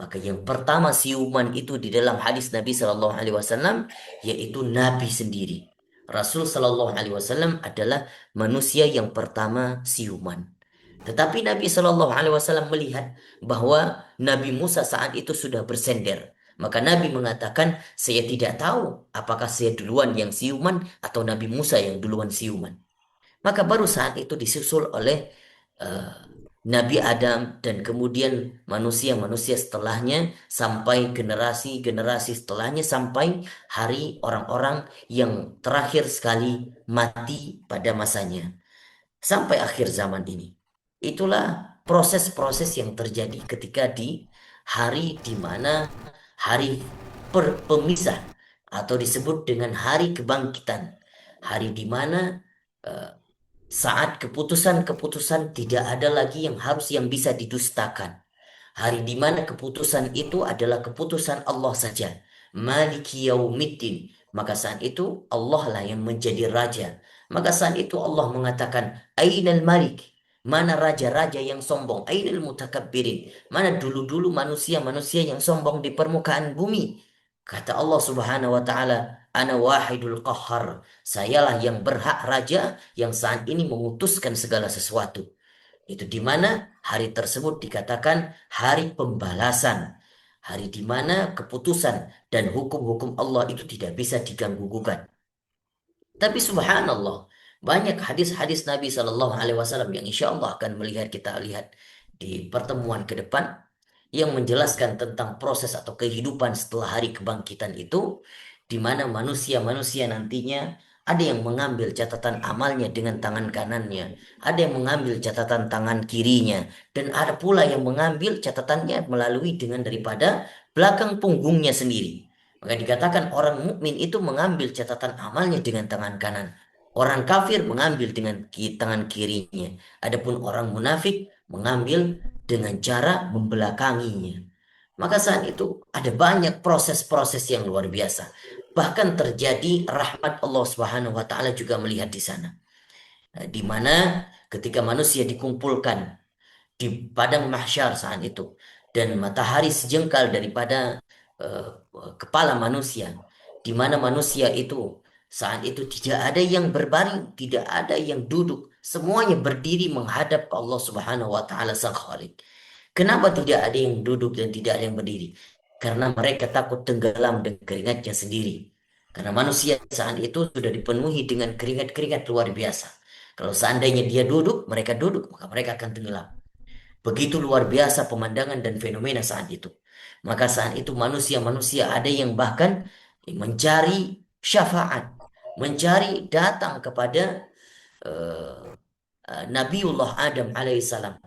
Maka yang pertama siuman itu di dalam hadis Nabi Shallallahu Alaihi Wasallam yaitu Nabi sendiri. Rasul Shallallahu Alaihi Wasallam adalah manusia yang pertama siuman. Tetapi Nabi Shallallahu Alaihi Wasallam melihat bahwa Nabi Musa saat itu sudah bersender. Maka Nabi mengatakan, saya tidak tahu apakah saya duluan yang siuman atau Nabi Musa yang duluan siuman. Maka baru saat itu disusul oleh Nabi Adam dan kemudian manusia-manusia setelahnya sampai generasi-generasi setelahnya sampai hari orang-orang yang terakhir sekali mati pada masanya sampai akhir zaman ini. Itulah proses-proses yang terjadi ketika di hari di mana hari pemisah atau disebut dengan hari kebangkitan. Hari di mana eh, saat keputusan-keputusan tidak ada lagi yang bisa didustakan. Hari di mana keputusan itu adalah keputusan Allah saja. Maliki yaumiddin. Maka saat itu Allah lah yang menjadi raja. Maka saat itu Allah mengatakan, Ainal Malik. Mana raja-raja yang sombong? Ainal mutakabbirin. Mana dulu-dulu manusia-manusia yang sombong di permukaan bumi? Kata Allah Subhanahu wa taala, Ana wahidul qahhar. Sayalah yang berhak raja yang saat ini memutuskan segala sesuatu. Itu di mana hari tersebut dikatakan hari pembalasan. Hari di mana keputusan dan hukum-hukum Allah itu tidak bisa diganggu-gugat. Tapi subhanallah, banyak hadis-hadis Nabi Shallallahu Alaihi Wasallam yang insya Allah akan melihat kita lihat di pertemuan ke depan yang menjelaskan tentang proses atau kehidupan setelah hari kebangkitan itu, di mana manusia-manusia nantinya ada yang mengambil catatan amalnya dengan tangan kanannya, ada yang mengambil catatan tangan kirinya, dan ada pula yang mengambil catatannya melalui dengan daripada belakang punggungnya sendiri. Maka dikatakan orang mukmin itu mengambil catatan amalnya dengan tangan kanan. Orang kafir mengambil dengan tangan kirinya. Adapun orang munafik mengambil dengan cara membelakanginya. Maka saat itu ada banyak proses-proses yang luar biasa. Bahkan terjadi rahmat Allah Subhanahu wa taala juga melihat di sana. Di mana ketika manusia dikumpulkan di padang mahsyar saat itu dan matahari sejengkal daripada eh, kepala manusia, di mana manusia itu saat itu tidak ada yang berbaring, tidak ada yang duduk, semuanya berdiri menghadap Allah Subhanahu wa taala Sang Khalik. Kenapa tidak ada yang duduk dan tidak ada yang berdiri? Karena mereka takut tenggelam dengan keringatnya sendiri. Karena manusia saat itu sudah dipenuhi dengan keringat-keringat luar biasa. Kalau seandainya dia duduk, mereka duduk, maka mereka akan tenggelam. Begitu luar biasa pemandangan dan fenomena saat itu. Maka saat itu manusia-manusia ada yang bahkan mencari syafaat, mencari datang kepada eh, Nabiullah Adam alaihissalam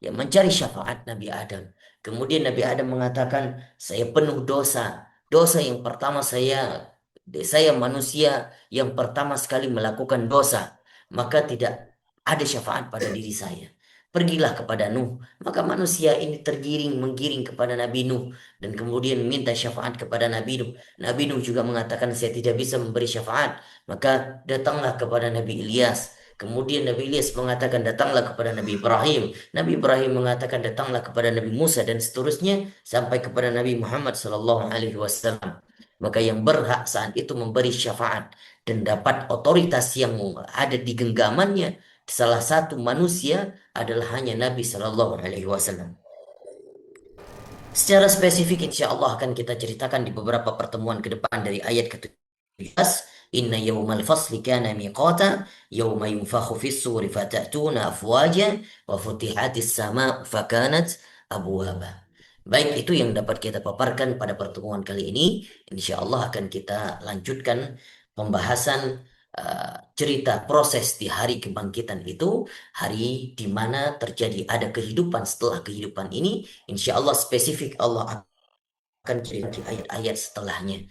yang mencari syafaat Nabi Adam. Kemudian Nabi Adam mengatakan, saya penuh dosa. Dosa yang pertama saya manusia yang pertama sekali melakukan dosa. Maka tidak ada syafaat pada diri saya. Pergilah kepada Nuh. Maka manusia ini menggiring kepada Nabi Nuh. Dan kemudian minta syafaat kepada Nabi Nuh. Nabi Nuh juga mengatakan, saya tidak bisa memberi syafaat. Maka datanglah kepada Nabi Ilyas. Kemudian Nabi Ilyas mengatakan, datanglah kepada Nabi Ibrahim. Nabi Ibrahim mengatakan, datanglah kepada Nabi Musa dan seterusnya sampai kepada Nabi Muhammad Sallallahu Alaihi Wasallam. Maka yang berhak saat itu memberi syafaat dan dapat otoritas yang ada di genggamannya salah satu manusia adalah hanya Nabi Sallallahu Alaihi Wasallam. Secara spesifik insya Allah akan kita ceritakan di beberapa pertemuan ke depan dari ayat ke-17. Inna yawmal fasli kana miqata yawma yunfakhu fis suri fatatuna afwaja wa futihatis sama fakanat abwaba. Baik, itu yang dapat kita paparkan pada pertemuan kali ini. Insya Allah akan kita lanjutkan pembahasan cerita proses di hari kebangkitan itu, hari di mana terjadi ada kehidupan setelah kehidupan ini. Insya Allah spesifik Allah akan cerita di ayat-ayat setelahnya.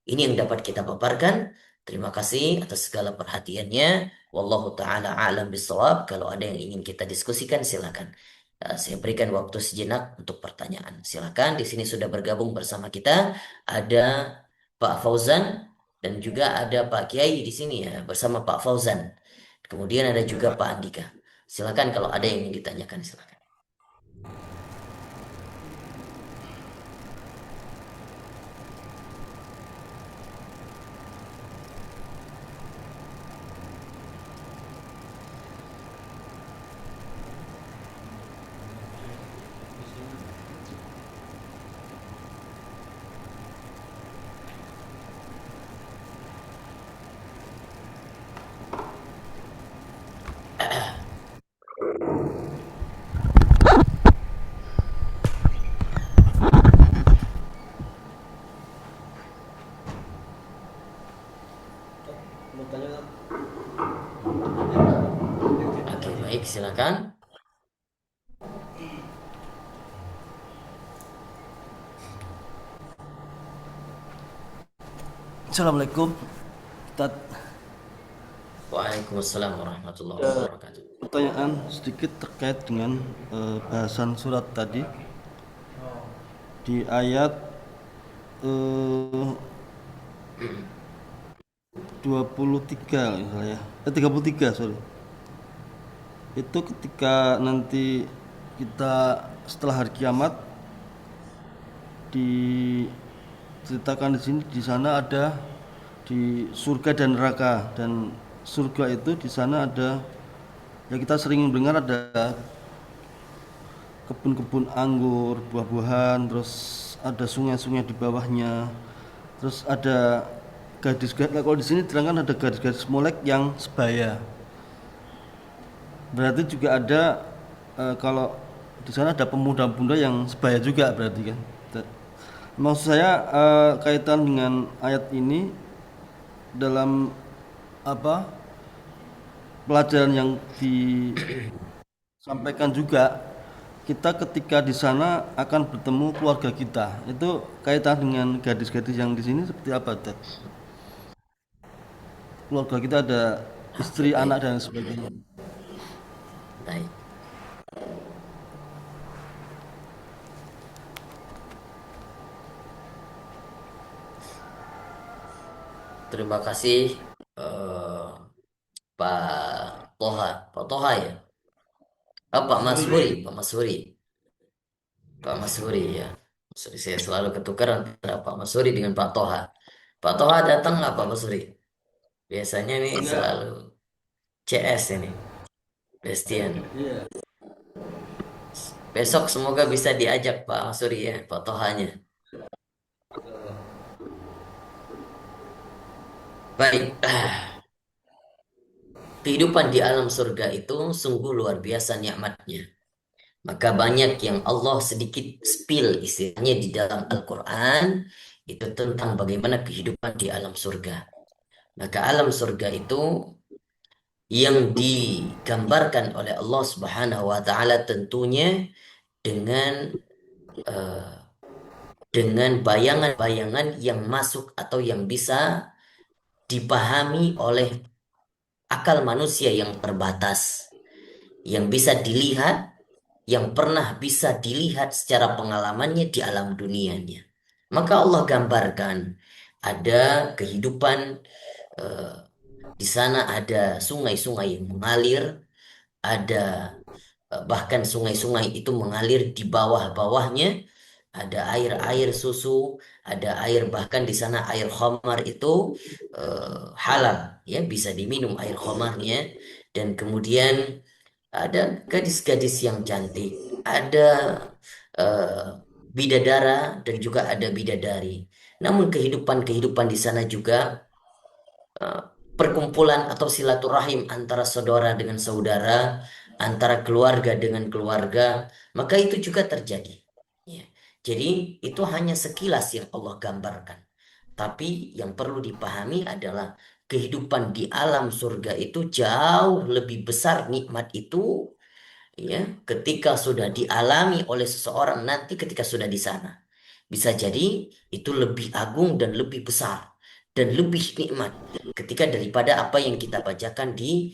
Ini yang dapat kita paparkan. Terima kasih atas segala perhatiannya. Wallahu ta'ala alam bisawab. Kalau ada yang ingin kita diskusikan, silakan. Saya berikan waktu sejenak untuk pertanyaan. Silakan, di sini sudah bergabung bersama kita. Ada Pak Fauzan dan juga ada Pak Kiai di sini ya, bersama Pak Fauzan. Kemudian ada juga Pak Andika. Silakan kalau ada yang ingin ditanyakan, silakan. silakan. Assalamualaikum, Ustaz. Waalaikumsalam warahmatullahi Ada wabarakatuh. pertanyaan sedikit terkait dengan bahasan surat tadi di ayat eh, 23 kalau nggak salah ya. 33, sorry. Itu ketika nanti kita setelah hari kiamat diceritakan di sini, di sana ada di surga dan neraka, dan surga itu di sana ada, ya kita sering mendengar ada kebun-kebun anggur, buah-buahan, terus ada sungai-sungai di bawahnya, terus ada gadis-gadis. Nah, kalau di sini terangkan ada gadis-gadis molek yang sebaya. Berarti juga ada kalau di sana ada pemuda-pemuda yang sebaya juga berarti kan. Maksud saya kaitan dengan ayat ini dalam apa pelajaran yang disampaikan juga, kita ketika di sana akan bertemu keluarga kita. Itu kaitan dengan gadis-gadis yang di sini seperti apa, Ted? Keluarga kita ada Oke, istri, anak baik, dan sebagainya. baik. Terima kasih eh, Pak Toha, Pak Toha ya. Pak Mas Huri, Pak Mas Huri, Pak Mas Huri ya. Saya selalu ketukar antara Pak Mas Huri dengan Pak Toha. Pak Toha datang nggak Pak Mas Huri? Biasanya nih Enggak. selalu CS ini, Bestian. Iya. Besok semoga bisa diajak Pak Mas Huri ya, Pak Tohanya. Baik, kehidupan di alam surga itu sungguh luar biasa nikmatnya. Maka banyak yang Allah sedikit spill istilahnya di dalam Al-Quran itu tentang bagaimana kehidupan di alam surga. Maka alam surga itu yang digambarkan oleh Allah Subhanahu wa taala tentunya dengan eh, dengan bayangan-bayangan yang masuk atau yang bisa dipahami oleh akal manusia yang terbatas, yang bisa dilihat, yang pernah bisa dilihat secara pengalamannya di alam dunianya. Maka Allah gambarkan ada kehidupan eh, di sana ada sungai-sungai yang mengalir, ada bahkan sungai-sungai itu mengalir di bawah-bawahnya, ada air-air susu, ada air bahkan di sana air khamar itu halal, ya bisa diminum air khamarnya dan kemudian ada gadis-gadis yang cantik, ada eh, bidadara dan juga ada bidadari. Namun kehidupan-kehidupan di sana juga eh, perkumpulan atau silaturahim antara saudara dengan saudara, antara keluarga dengan keluarga, maka itu juga terjadi. Ya. Jadi itu hanya sekilas yang Allah gambarkan. Tapi yang perlu dipahami adalah kehidupan di alam surga itu jauh lebih besar nikmat itu ya ketika sudah dialami oleh seseorang nanti ketika sudah di sana. Bisa jadi itu lebih agung dan lebih besar dan lebih nikmat ketika daripada apa yang kita bacakan di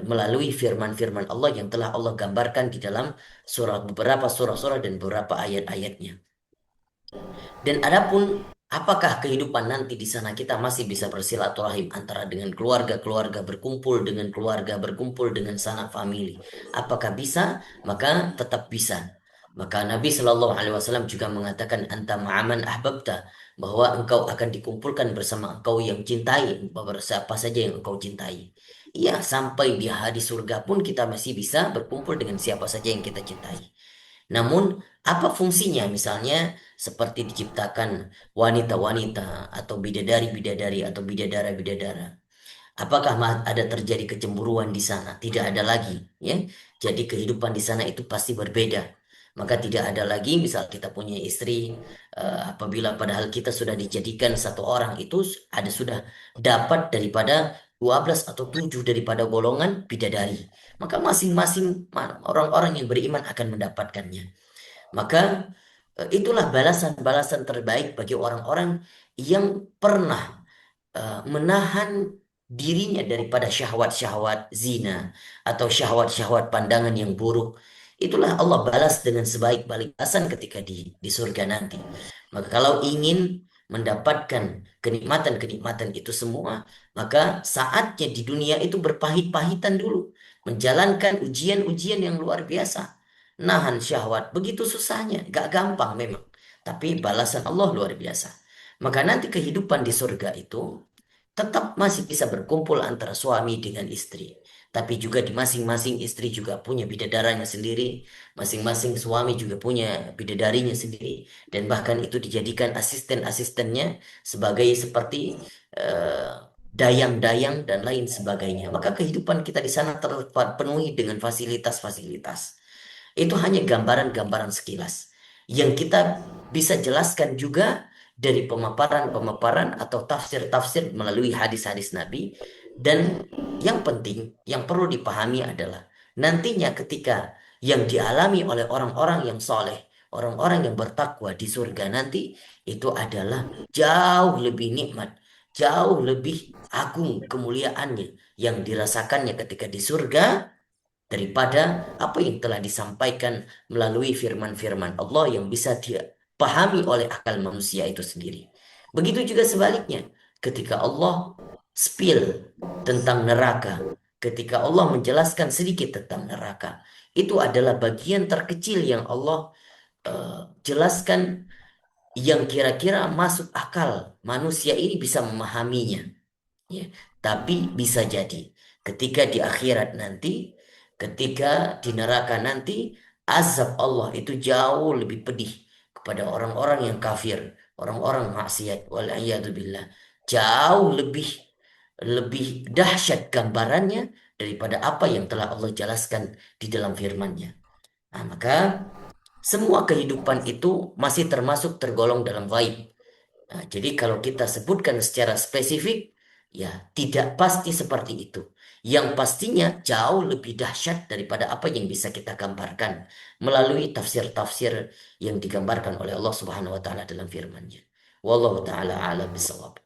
melalui firman-firman Allah yang telah Allah gambarkan di dalam surah beberapa surah-surah dan beberapa ayat-ayatnya. Dan adapun apakah kehidupan nanti di sana kita masih bisa bersilaturahim antara dengan keluarga-keluarga berkumpul dengan keluarga berkumpul dengan sanak famili. Apakah bisa? Maka tetap bisa. Maka Nabi Shallallahu Alaihi Wasallam juga mengatakan anta ma'aman ahbabta bahwa engkau akan dikumpulkan bersama engkau yang cintai beberapa siapa saja yang engkau cintai. Iya, sampai di hari surga pun kita masih bisa berkumpul dengan siapa saja yang kita cintai. Namun, apa fungsinya misalnya seperti diciptakan wanita-wanita atau bidadari-bidadari atau bidadara-bidadara? Apakah ada terjadi kecemburuan di sana? Tidak ada lagi, ya. Jadi kehidupan di sana itu pasti berbeda. Maka tidak ada lagi, misal kita punya istri, apabila padahal kita sudah dijadikan satu orang itu ada sudah dapat daripada 12 atau 7 daripada golongan bidadari. Maka masing-masing orang-orang yang beriman akan mendapatkannya. Maka itulah balasan-balasan terbaik bagi orang-orang yang pernah menahan dirinya daripada syahwat-syahwat zina atau syahwat-syahwat pandangan yang buruk. Itulah Allah balas dengan sebaik-baik balasan ketika di surga nanti. Maka kalau ingin mendapatkan kenikmatan-kenikmatan itu semua, maka saatnya di dunia itu berpahit-pahitan dulu. Menjalankan ujian-ujian yang luar biasa. Nahan syahwat, begitu susahnya. Gak gampang memang. Tapi balasan Allah luar biasa. Maka nanti kehidupan di surga itu tetap masih bisa berkumpul antara suami dengan istri. Tapi juga di masing-masing istri juga punya bidadaranya sendiri, masing-masing suami juga punya bidadarinya sendiri, dan bahkan itu dijadikan asisten-asistennya sebagai seperti eh, dayang-dayang dan lain sebagainya. Maka kehidupan kita di sana terpenuhi dengan fasilitas-fasilitas. Itu hanya gambaran-gambaran sekilas yang kita bisa jelaskan juga dari pemaparan-pemaparan atau tafsir-tafsir melalui hadis-hadis Nabi. Dan yang penting, yang perlu dipahami adalah nantinya ketika yang dialami oleh orang-orang yang soleh, orang-orang yang bertakwa di surga nanti, itu adalah jauh lebih nikmat, jauh lebih agung kemuliaannya yang dirasakannya ketika di surga daripada apa yang telah disampaikan melalui firman-firman Allah yang bisa dipahami oleh akal manusia itu sendiri. Begitu juga sebaliknya, ketika Allah spill tentang neraka, ketika Allah menjelaskan sedikit tentang neraka, itu adalah bagian terkecil yang Allah jelaskan yang kira-kira masuk akal manusia ini bisa memahaminya. Ya, tapi bisa jadi ketika di akhirat nanti, ketika di neraka nanti, azab Allah itu jauh lebih pedih kepada orang-orang yang kafir, orang-orang maksiat, billah. Jauh lebih lebih dahsyat gambarannya daripada apa yang telah Allah jelaskan di dalam firman-Nya. Nah, maka semua kehidupan itu masih termasuk tergolong dalam gaib. Nah, jadi kalau kita sebutkan secara spesifik, ya tidak pasti seperti itu. Yang pastinya jauh lebih dahsyat daripada apa yang bisa kita gambarkan melalui tafsir-tafsir yang digambarkan oleh Allah Subhanahu wa taala dalam firman-Nya. Wallahu taala a'lam bishawab.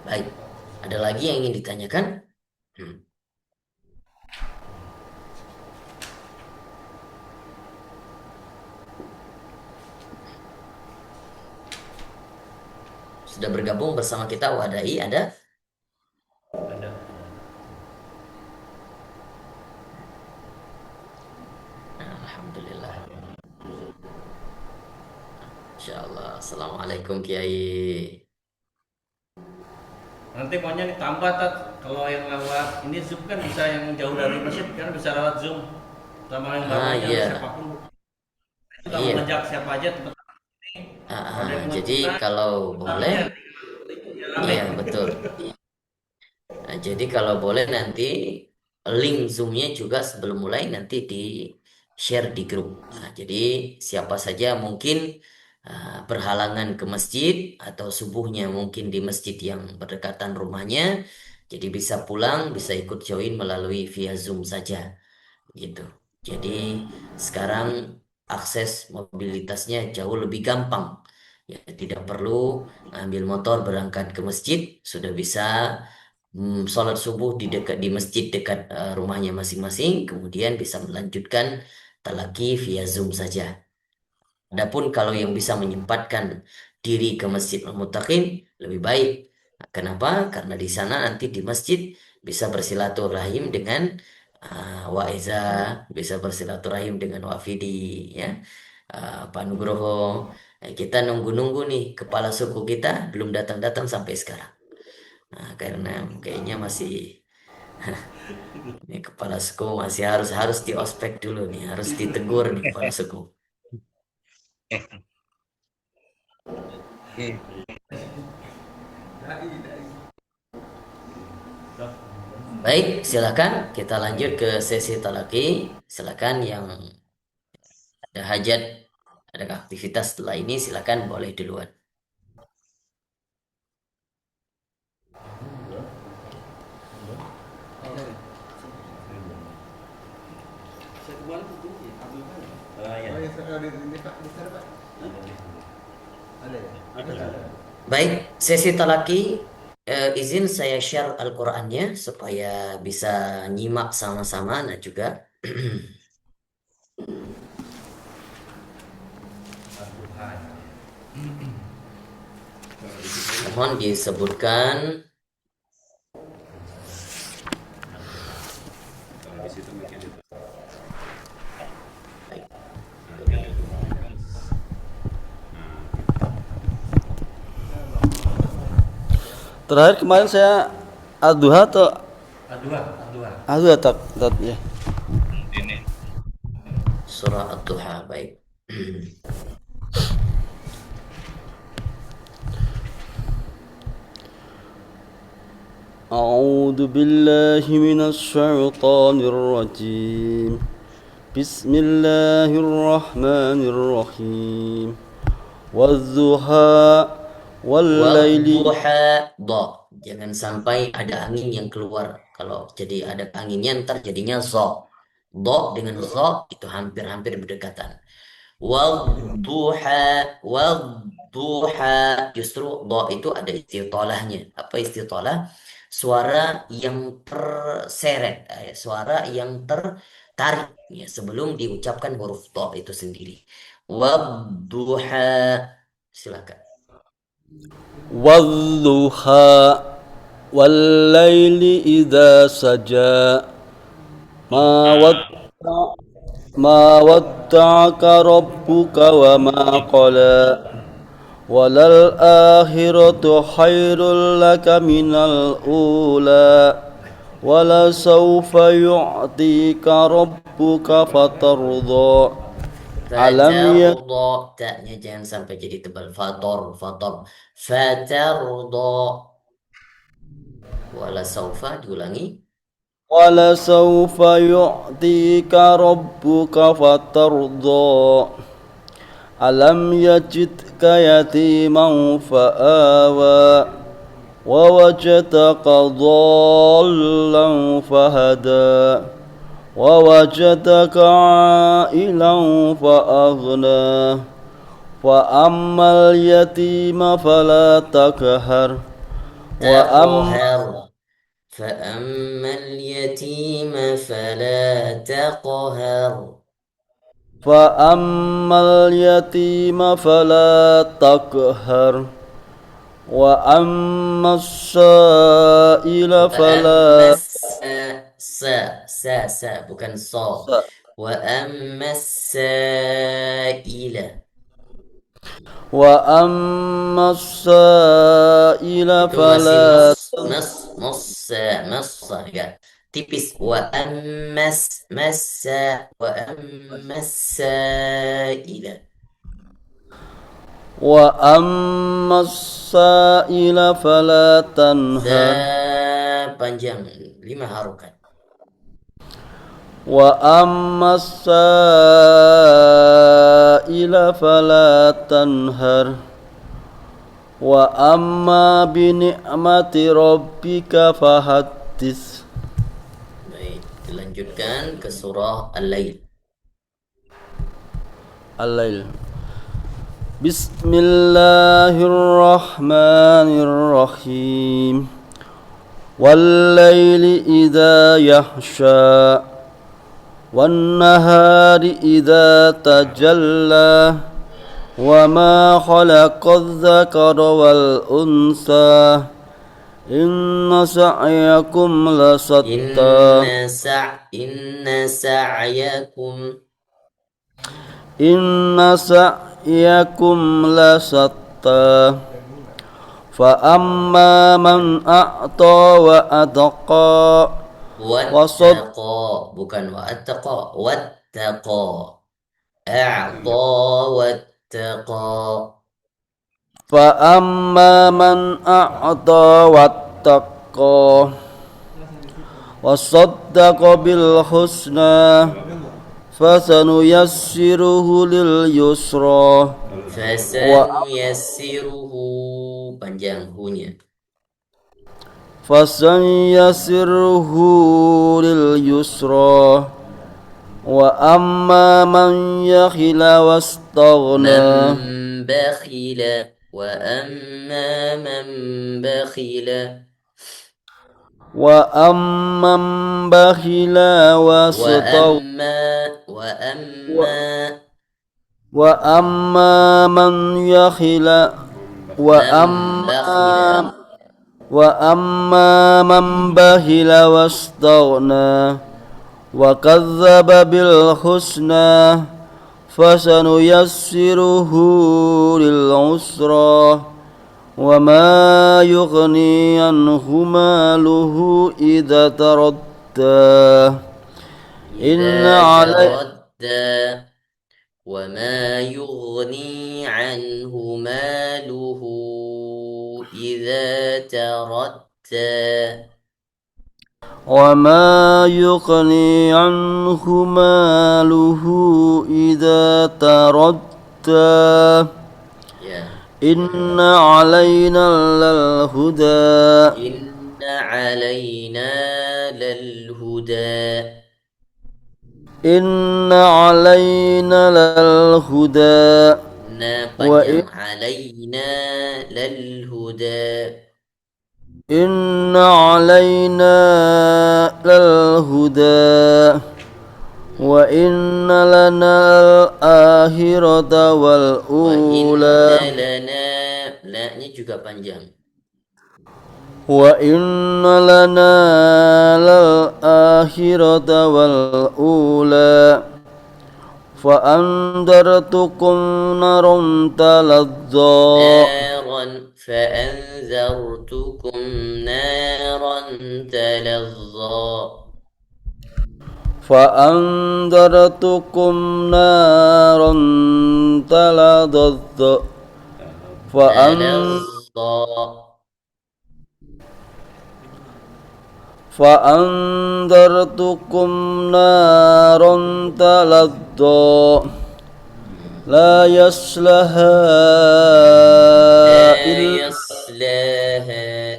Baik, ada lagi yang ingin ditanyakan? Hmm. Sudah bergabung bersama kita Wadai ada? Ada. Nah, alhamdulillah. Insyaallah. Assalamualaikum Kiai. Nanti pokoknya ditambah tat kalau yang lewat ini Zoom kan bisa yang jauh dari masjid kan bisa lewat Zoom. Sama yang Ah barunya iya, siapapun kita mau iya. ngejak siapa aja teman ada yang mau Jadi ikutan kalau boleh, daftarnya ya rame. iya betul. Nah, jadi kalau boleh nanti link Zoom-nya juga sebelum mulai nanti di share di grup. Nah, jadi siapa saja mungkin berhalangan ke masjid atau subuhnya mungkin di masjid yang berdekatan rumahnya, jadi bisa pulang, bisa ikut join melalui via Zoom saja gitu. Jadi sekarang akses mobilitasnya jauh lebih gampang. Ya, tidak perlu ambil motor berangkat ke masjid, sudah bisa sholat subuh di masjid dekat rumahnya masing-masing, kemudian bisa melanjutkan talaki via Zoom saja. Adapun kalau yang bisa menyempatkan diri ke Masjid Al-Muttaqin lebih baik. Kenapa? Karena di sana nanti di masjid bisa bersilaturahim dengan Waiza, bisa bersilaturahim dengan Wafidi, ya, Pak Nugroho. Kita nunggu-nunggu nih kepala suku kita belum datang-datang sampai sekarang. Nah, karena kayaknya masih ini kepala suku masih harus harus diospek dulu nih, harus ditegur nih kepala suku. Oke, Baik, silakan kita lanjut ke sesi talaki. Silakan yang ada hajat Adakah aktivitas setelah ini? Silakan, boleh duluan. Baik, sesi talaki, izin saya share Al-Qur'annya supaya bisa nyimak sama-sama dan juga mohon disebutkan. Terakhir kemarin saya Ad-Duha atau Adua. Ad-Duha tak ya. Surah Ad-Duha, baik. أعوذ بالله من الشيطان الرجيم بسم الله الرحمن الرحيم والضحى والليل Wadduha, jangan sampai ada angin yang keluar. Kalau jadi ada anginnya ntar jadinya zo. Dengan zo itu hampir-hampir berdekatan. Wadduha, justru do itu ada istitolahnya. Apa istitolah? Suara yang terseret, suara yang tertarik ya, sebelum diucapkan huruf do itu sendiri. Wadduha, silakan. والضحى والليل إذا سجى ما ودع ما ودعك ربك وما قلى وللآخرة خير لك من الأولى ولسوف يعطيك ربك فترضى ألم Fatardo, taknya jangan sampai jadi tebal. Fator. Fatardo. Wala saufa, diulangi. ولسوف يعطيك ربك فترضى ألم يجدك يتيما فآوى ووجدك ضالا فهدى ووجدك عائلا فأغنى فأما اليتيم فلا تقهر Taqhar. فأما اليتيم فلا تقهر. فأما اليتيم فلا تقهر وأما السائل فلا Sa, bukan so. Wa amma sa'ila. وأما السائل Itu masih فلا massa ya. Tipis. Wa ammas sa'ila. وأما السائل فلا تنهر Panjang 5 harokat. وأما السائل فلا تنهر وأما بنعمة ربك فحدث. Baik, dilanjutkan ke surah Al-Lail. Al-Lail. Bismillahirrahmanirrahim. Wal-laili idza yahsha wan-nahari idza tajalla wa ma khalaqadz dzakara wal unsa inna sa'yakum lasatta Inna sa'yakum inna sa'yakum lasatta fa amma man a'ta wa ataqa wattaqa, bukan wa'attaqa, wattaqa. A'ta wattaqa. fa amma man a'ta wattaqa wa saddaqa bil husna fasanuyassiruhu lil yusra Fasanuyassiruhu panjang hunya. fasanuyassiruhu lil yusra wa amma man yakhila wastaghna Man bakhila wa amma man bakhila wa amman bakhila wa wastaghna amma wa amma man yakhila wa man bakhila man bakhila wastaghna wa kadzdzaba bil husna fasanuyassiruhu lil usra wa ma yughni anhu maluhu idza taradda inna alai taradda wa ma yughni anhu maluhu idza taradda وما يغني عنه ماله إذا تردى ya إن علينا للهدى inna alaina lal huda إن علينا للهدى na وإن panjang alaina lal huda إن علينا للهدى وإن لنا الآخرة wa والأولى inna lana la-nya juga panjang وإن لنا للآخرة والأولى فأنذرتكم نارا تلظى naran fa'anzartukum naran talazza فأنذرتكم نارا تلظى talazza فأنذرتكم نارا تلظى لا يصلها لا إلا يصلاها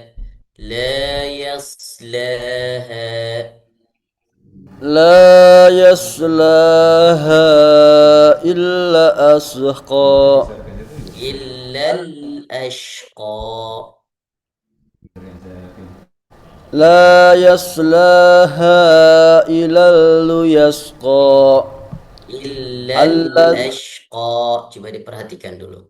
لا يصلاها لا يصلاها إلا أشقى إلا الأشقى لا يصلاها إلا اليشقى إلا الذي الأشقى. Coba diperhatikan dulu.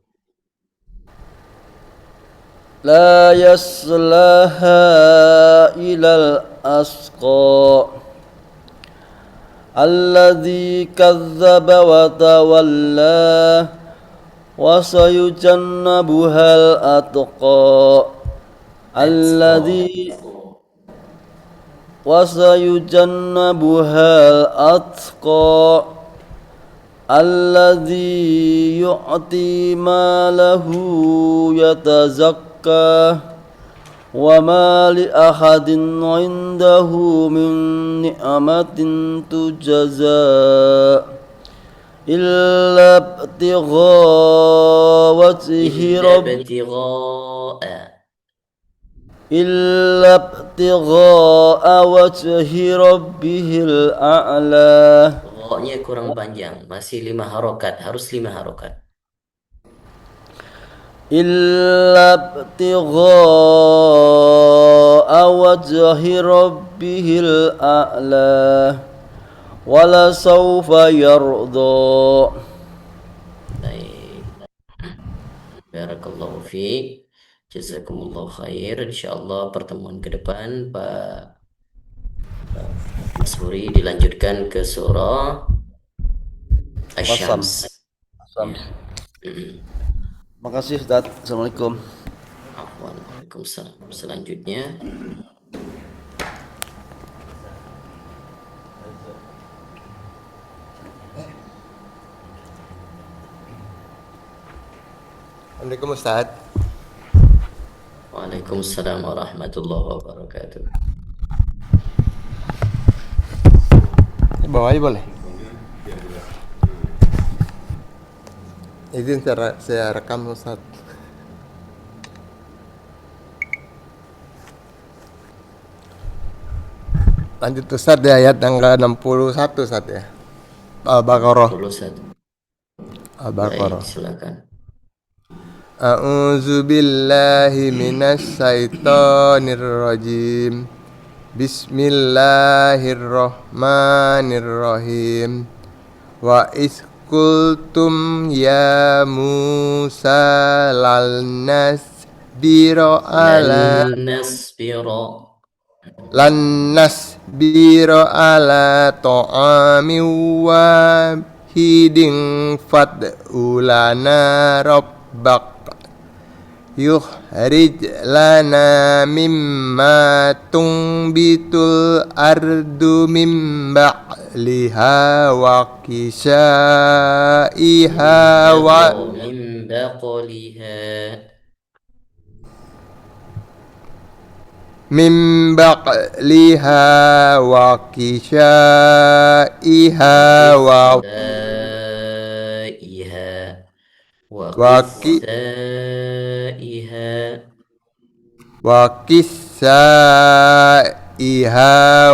لا يصلاها إلا الأشقى الذي كذب وتولى وسيجنبها الأتقى الذي وسيجنبها الأتقى الذي يؤتي ماله يتزكى وما لأحد عنده من نعمة تجزى إلا ابتغاء وجه ربه إلا ابتغاء وجه ربه الأعلى. Nya kurang panjang, masih 5 harokat, harus 5 harokat. إلا ابتغاء وجه ربه الأعلى ولسوف يرضى. Baik. Barakallahu fiik. Jazakumullah khair. Insyaallah pertemuan ke depan Pak Mas Huri dilanjutkan ke surah Asy-Syams. Makasih Ustaz. Assalamualaikum. Afwan. Waalaikumsalam. Selanjutnya Assalamualaikum Ustaz. Waalaikumsalam warahmatullahi wabarakatuh. Bawa aja boleh? Izin saya rekam Ustaz. Lanjut Ustaz di ayat yang ke-61 Ustaz ya. Al-Baqarah. 61. Baik, Al-Baqarah. silakan. A'udzu billahi minasy syaithanir rajim. Bismillahirrahmanirrahim. Wa is qultum ya Musa lan nasbira ala Lan nasbira lan nasbira ala ta'amin wahidin fad'u lana rabbak yukhrij lana mimma tumbitul ardu min ba'liha wa kisaiha wa min baqliha min ba'liha wa kisaiha wa kisaiha wa wa ki- kisaiha wa kisaiha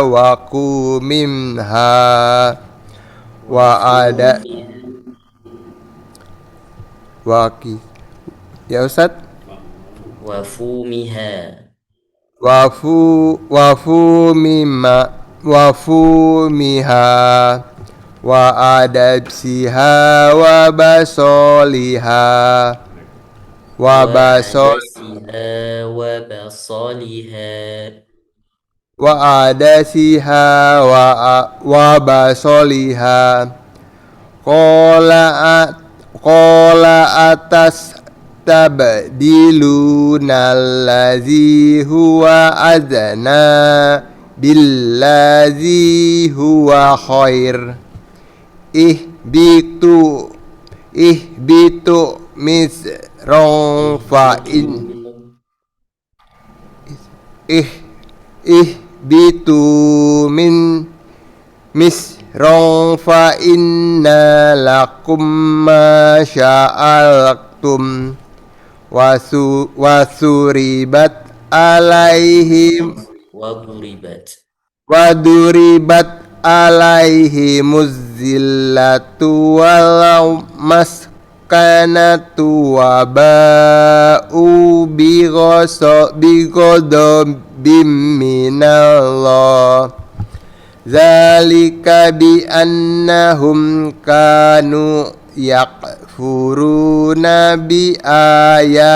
wa kumimha wa ada wa ki ya Ustaz wa fumiha wafumiha wa adabsiha wa basoliha wa basol adasiha wa basaliha wa adasiha wa basoliha qala atas tabdiluna allazi huwa adna billazi huwa khair ihbitu misron fa in ihbitu min misron fa inna lakum ma sya'altum wasuribat alaihim waduribat alaihimuz zillatu wal maskanatu wa ba'u bighadabim minallah zalika bi annahum kanu yakfuruna bi ayatillahi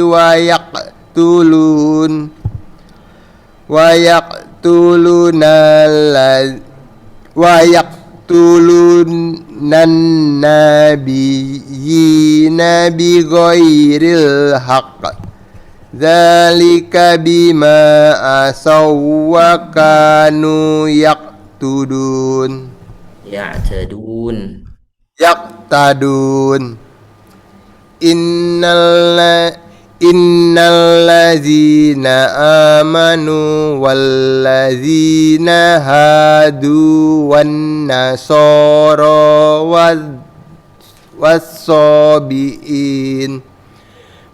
wa yaqtuluna nabiyyina bi ghairil haqq zalika bima asaw wa kanu yaqtadun innal ladzina amanu wal ladzina hadu wan nasara was-sabiin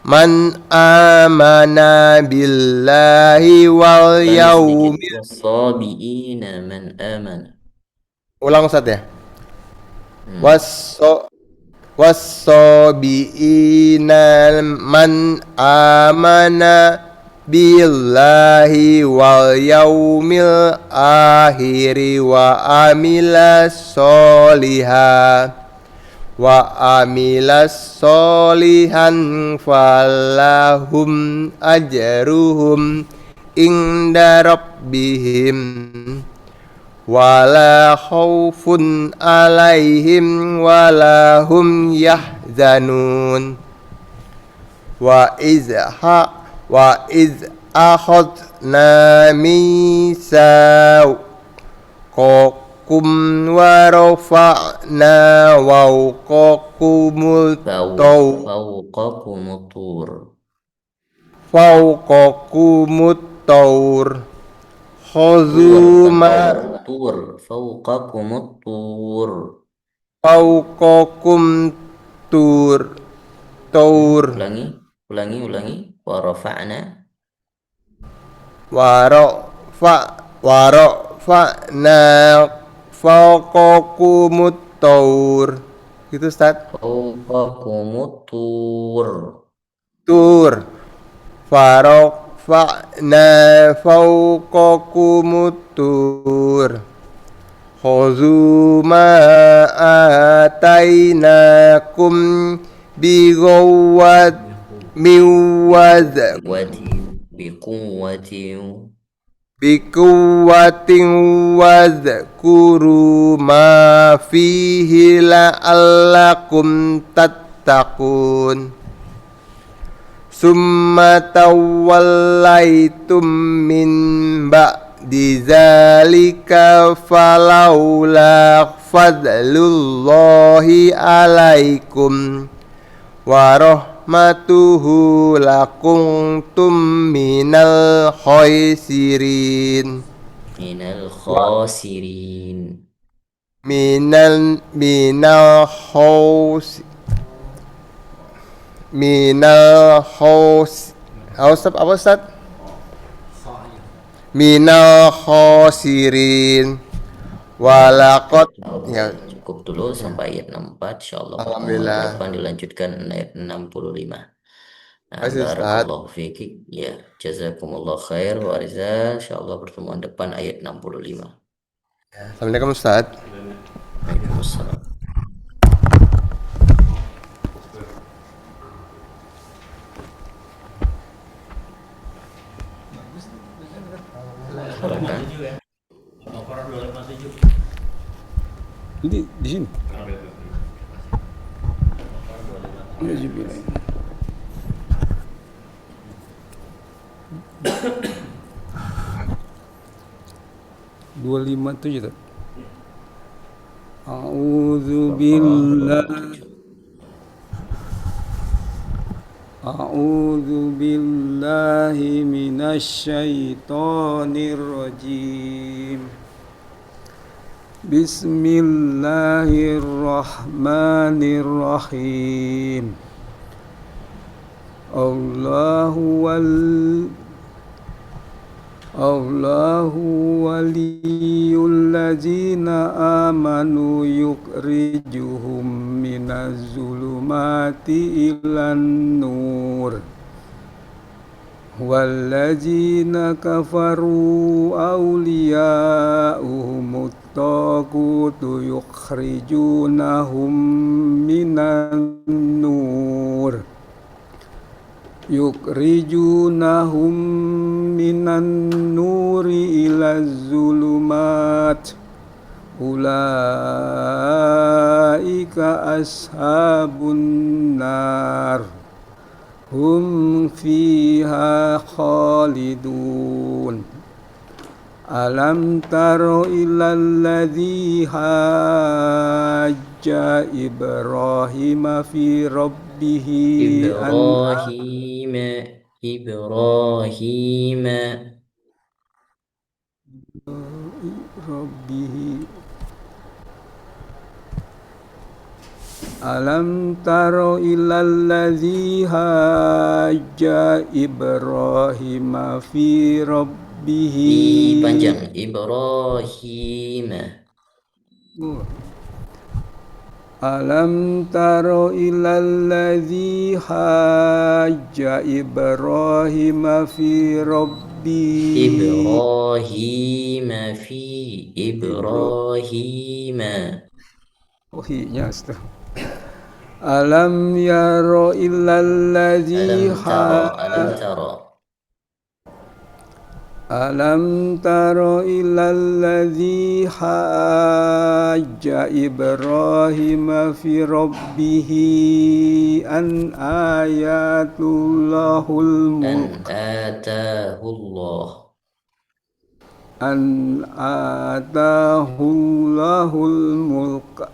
man amana billahi wal yaumil sabiina man amana. Ulang Ustaz ya. Was-sabiina man amana billahi wal yaumil akhiri wa amila solihan falahum ajruhum inda rabbihim wala khaufun alaihim wala hum yahzanun wa iz akhadna mitsaqakum wa rafa'na fawqakumut tur khuzuma tur fawqakumut tur fawqakum tur tur Ulangi. Wa rafa'na warafa'na fawqakumut tur. Gitu Ustaz. fawqakumut Tur. Farafa'na fawqakumut tur. Khuzu ma atainakum bighawwat miwaz biquwwatin bikuwatin wadhkuru ma fihi la'allakum tattaqun. Summa tawallaitum min ba'di zalika falawla fadlullahi alaikum wa rahmatuhu lakuntum minal khosirin minal khosirin walaqad ya. Cukup dulu sampai ayat 64, insyaallah. Alhamdulillah. Depan dilanjutkan ayat 65. Nah, Masih, Ustaz. barakallahu fiik. Ya, jazakumullah khair wa ariza. Insyaallah pertemuan depan ayat 65. Assalamualaikum Ustaz. Waalaikumsalam. Al-Baqarah 257. Ini di sini. Alhamdulillah. 257 tak? A'udzu billahi minasy syaithanir rajim. Bismillahirrahmanirrahim. Allahu waliyul ladzina amanu yukhrijuhum minaz zulumati ilan nur walladzina kafaru awliya'uhumut tagutu yukhrijunahum minan nur minan nuri ila zulumat ulaika ashabun nar hum fiha khalidun. Alam taro ilal ladzi hajja Ibrahim fi rabbih Alam taro ilal ladzi hajja Ibrahim fi rabbih Panjang Ibrahim. Alam taro ilal ladzi hajja Ibrahim fi rabbih Ibrahim. Oh iya, Alam yaro illal ladzi Alam taro ilal ladzi hajja Ibrahim fi rabbih an ayatullahul mulk an atahullahul mulk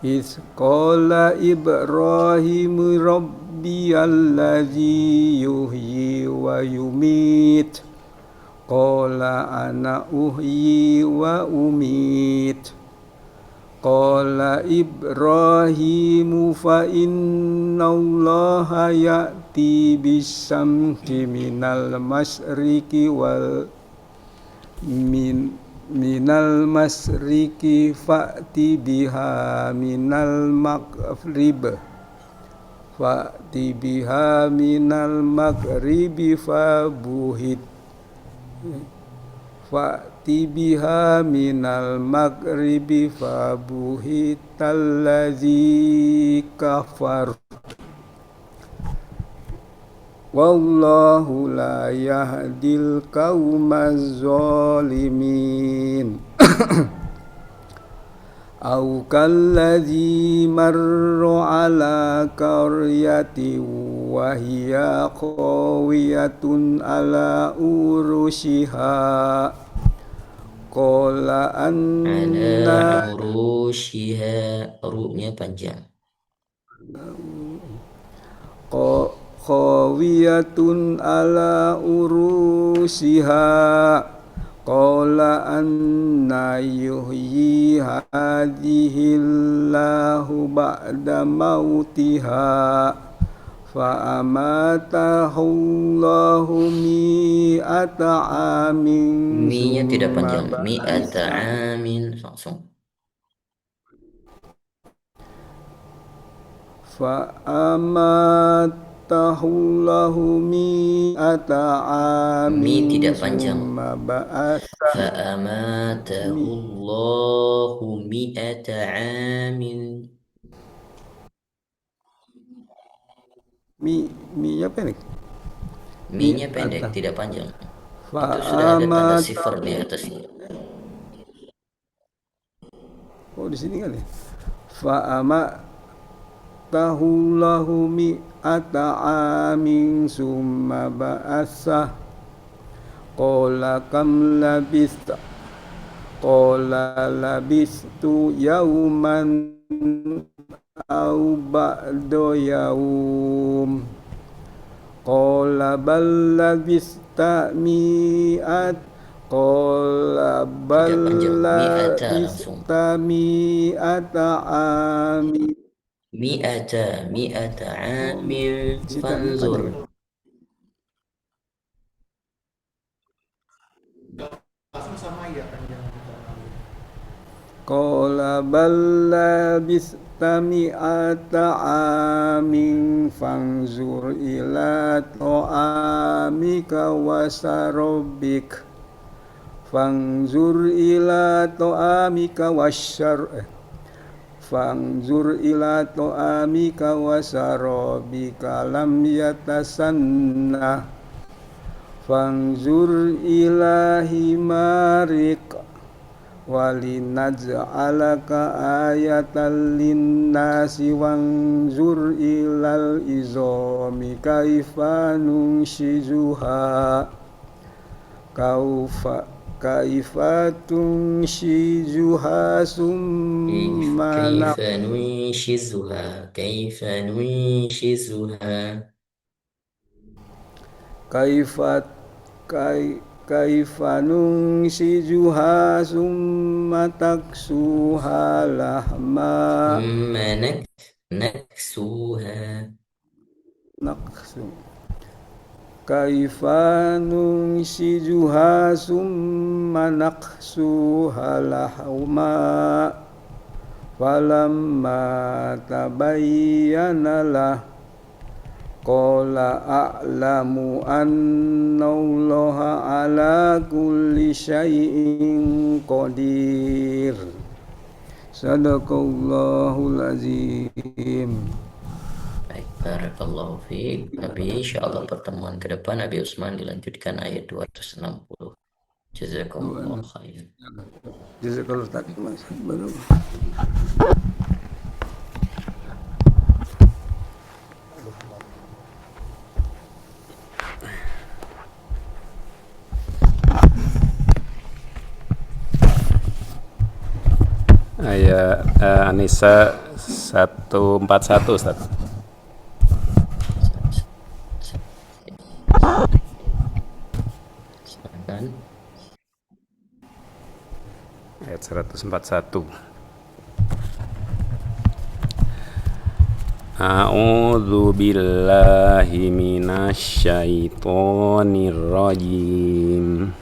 Iz qala Ibrahim rabbiyalladzi yuhyi wa yumit Qala ana uhyi wa umit Qala Ibrahimu fa innallaha ya'ti bisyamsi minal masyriqi wal minal masriki fa'ti biha minal maghrib fabuhit fa'ti biha minal maghribi fabuhitalladzi kafar wallahu la yahdil qaumaz zalimin. Au kalladzi marra ala qaryati wa hiya qawiyatun ala urushiha qala Ala anna urushiha, ru-nya panjang. qawiyatun ala urushiha qala anna yuhyi hadhillahu ba'da mautiha fa amatahu Allahu mi'ata amin Mi-nya tidak summa panjang. Mi'ata ba'atha amin, langsung. fa amatahu Allahu mi'ata Mi amin tidak panjang. summa ba'atha Fa'amatahu Allahu mi'ata amin. mi-nya pendek. Mi-nya pendek, Mi'ata tidak panjang. fa Itu sudah ada tanda amatahu. sifar di atasnya. Oh di sini kan ya. Fa amatahu Allahu mi'ata amin summa ba'atha qala kam labista qala labistu yauman au ba'da yaum qala bal labista mi'at qala bal Tidak panjang. Mi'ata langsung. labista mi'ata amin. Mi'ata amin Cita ini fanzur. panjang. Qala bal labista mi'ata amin fanzur ila ta'amika wa sarabik fanzur ila ta'amika fanzur ila ta'amika wa sarabika lam yatasanna fanzur ila himarik walinaj'alaka ayatan linnasi wanzur ilal izami kaifa nunshizuha kaifa tunshizuha summa Kaifa nunshizuha. kaifa nunshizuha summa taksuha lahma Naksuha. naksu kaifa nunshizuha summa naksuha lahma falamma tabayyana lah qala a'lamu annallaha ala kulli syai'in qadir. Sadaqallahul azim. Baik, barakallahu fiik. Abi, insyaallah pertemuan ke depan Abi Usman dilanjutkan ayat 260. Jazakumullah khairan. Jazakallahu Ustaz. Baru. Ayat An-Nisa 141 Ustaz. Silakan. Ayat 141. A'udzu billahi minasyaitonir rajim.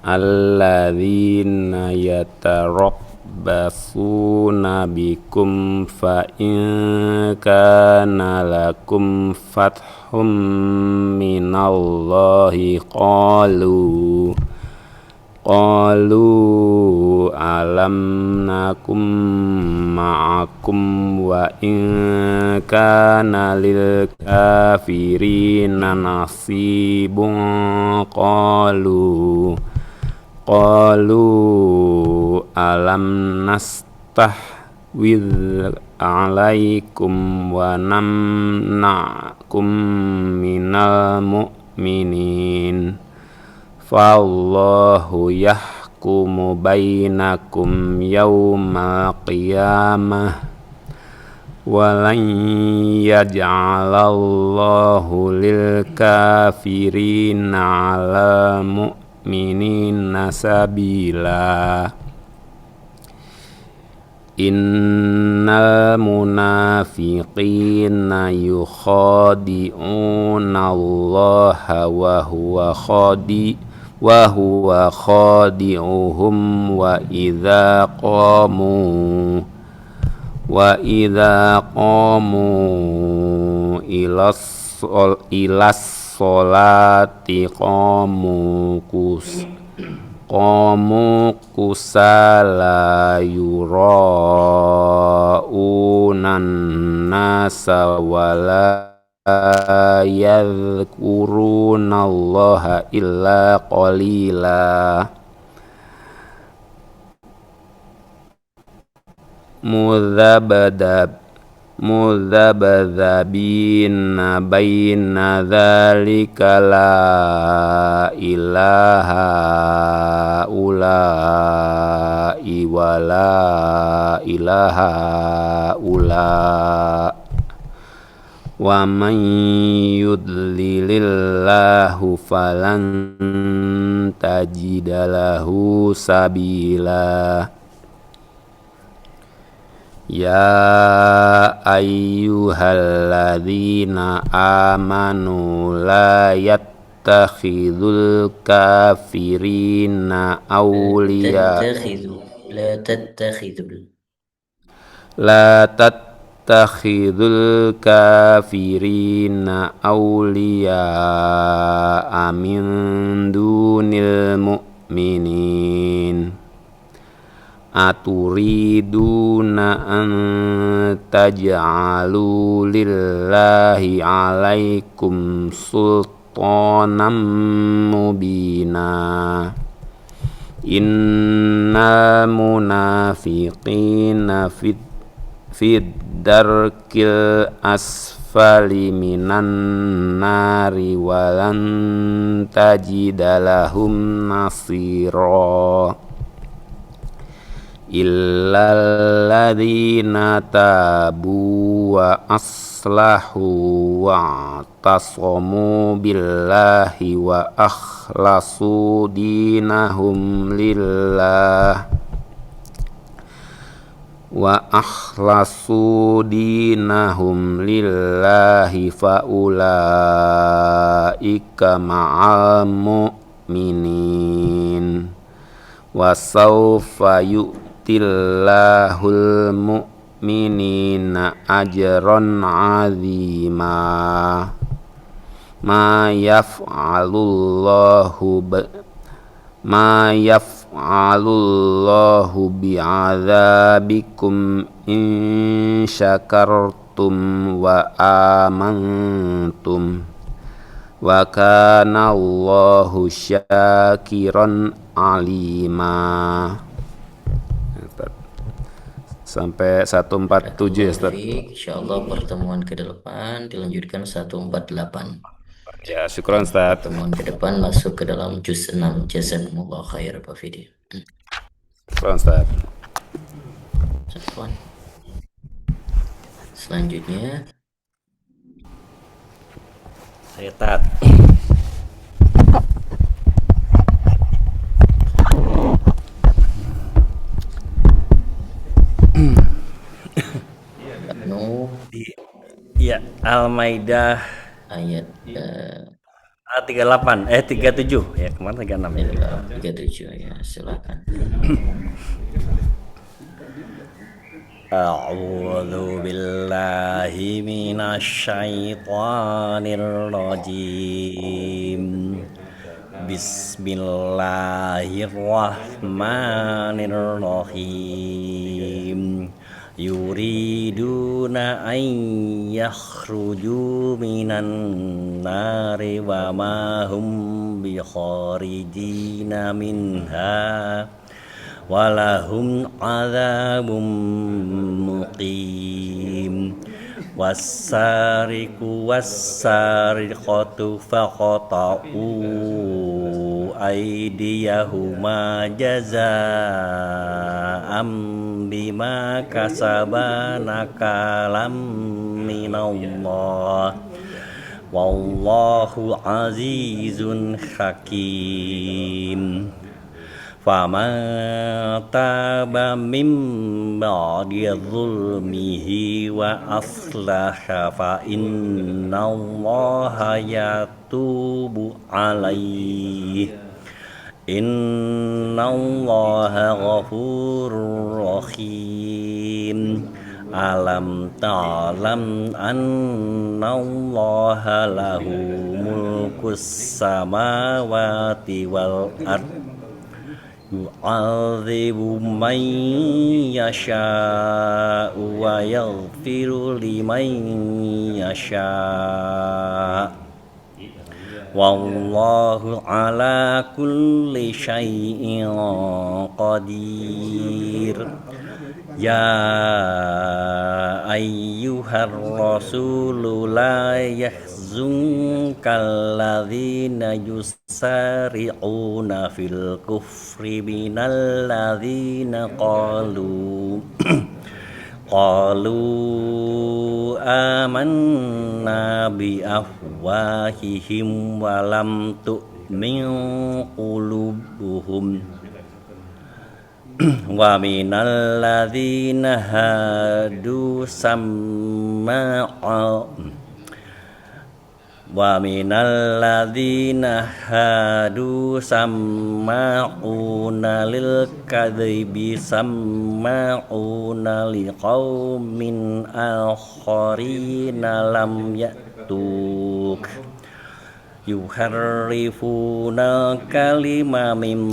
Alladzina yatarabbasuna bikum fa in kana lakum fathum minallahi qalu alam nakum ma'akum wa in kana lil kafirina nasibun qalu alam nastahwidh alaikum wa namna'kum minal mu'minin fallahu yahkumu bainakum yawmal qiyamah walan yaj'alallahu lil kafirina 'alal mu'minina sabila. Innal munafiqina yukhadi'una Allaha wa huwa khadi'uhum wa idza qamu ilas sholati qamu kusala yura'unan nasa wala yadhkurunallaha illa qalila. Mudhabdhabina baina dzalika la ilaha ula'i wa la ilaha wa man yudlilillahu falan tajida lahu sabila. Ya ayyuhalladzina amanu la yattakhidhul kafirina awliya la tattakhidhul kafirina awliya min dunil mu'minin. Aturiduna an taj'alu lillahi 'alaikum sultanan mubina. Innal munafiqina fid darkil asfali minan nari walan tajida lahum nasira illal ladzina tabu wa aslahu wa tasamu billahi wa akhlasu dinahum lillahi fa ulaika ma'al mu'minin wa sawfa yu'tillahul mu'minina ajran 'azima. Ma yaf'alullahu bi'adzabikum in syakartum wa amantum wa kana Allahu syakiran alima. Sampai 147 ya Ustaz. Insyaallah pertemuan ke depan dilanjutkan 148. Ya, syukran Ustaz. Pertemuan ke depan masuk ke dalam juz 6. Jazakumullah khair Pak Fidi. Syukran Ustaz. Selanjutnya Saya Tat. No. Al-Maidah ayat 37 ya, kemarin 36 ya. 37 ya, silakan. A'udzu billahi minasyaitonir rajim. Bismillahirrahmanirrahim. Yuriduna an yakhruju minan nari wa ma hum bi kharijina minha walahum adzabum muqim. Wassariqu wassariqatu faqata'u aydiyahuma jazaa'am bima kasaba nakalam minallah wallahu azizun hakim. Faman taba min ba'di zulmihi wa aslaha fa innallaha yatubu alaihi innallaha ghafurur rahim. Alam ta'lam annallaha lahu mulkus samawati wal ardh yu'adzibu man yasha'u wa yaghfiru liman yasha' wallahu ala kulli syai'in qadir. Ya ayyuhar rasulu la yahzunkal ladzina yusari'una fil kufri minal ladzina qalu amanna bi afwahihim walam tu'min qulubuhum wa minal ladzina hadu samma'a wa minal ladzina hadu samma'una lil kadhibi samma'una liqaumin akharina lam ya'tuk yuharrifuna kalima min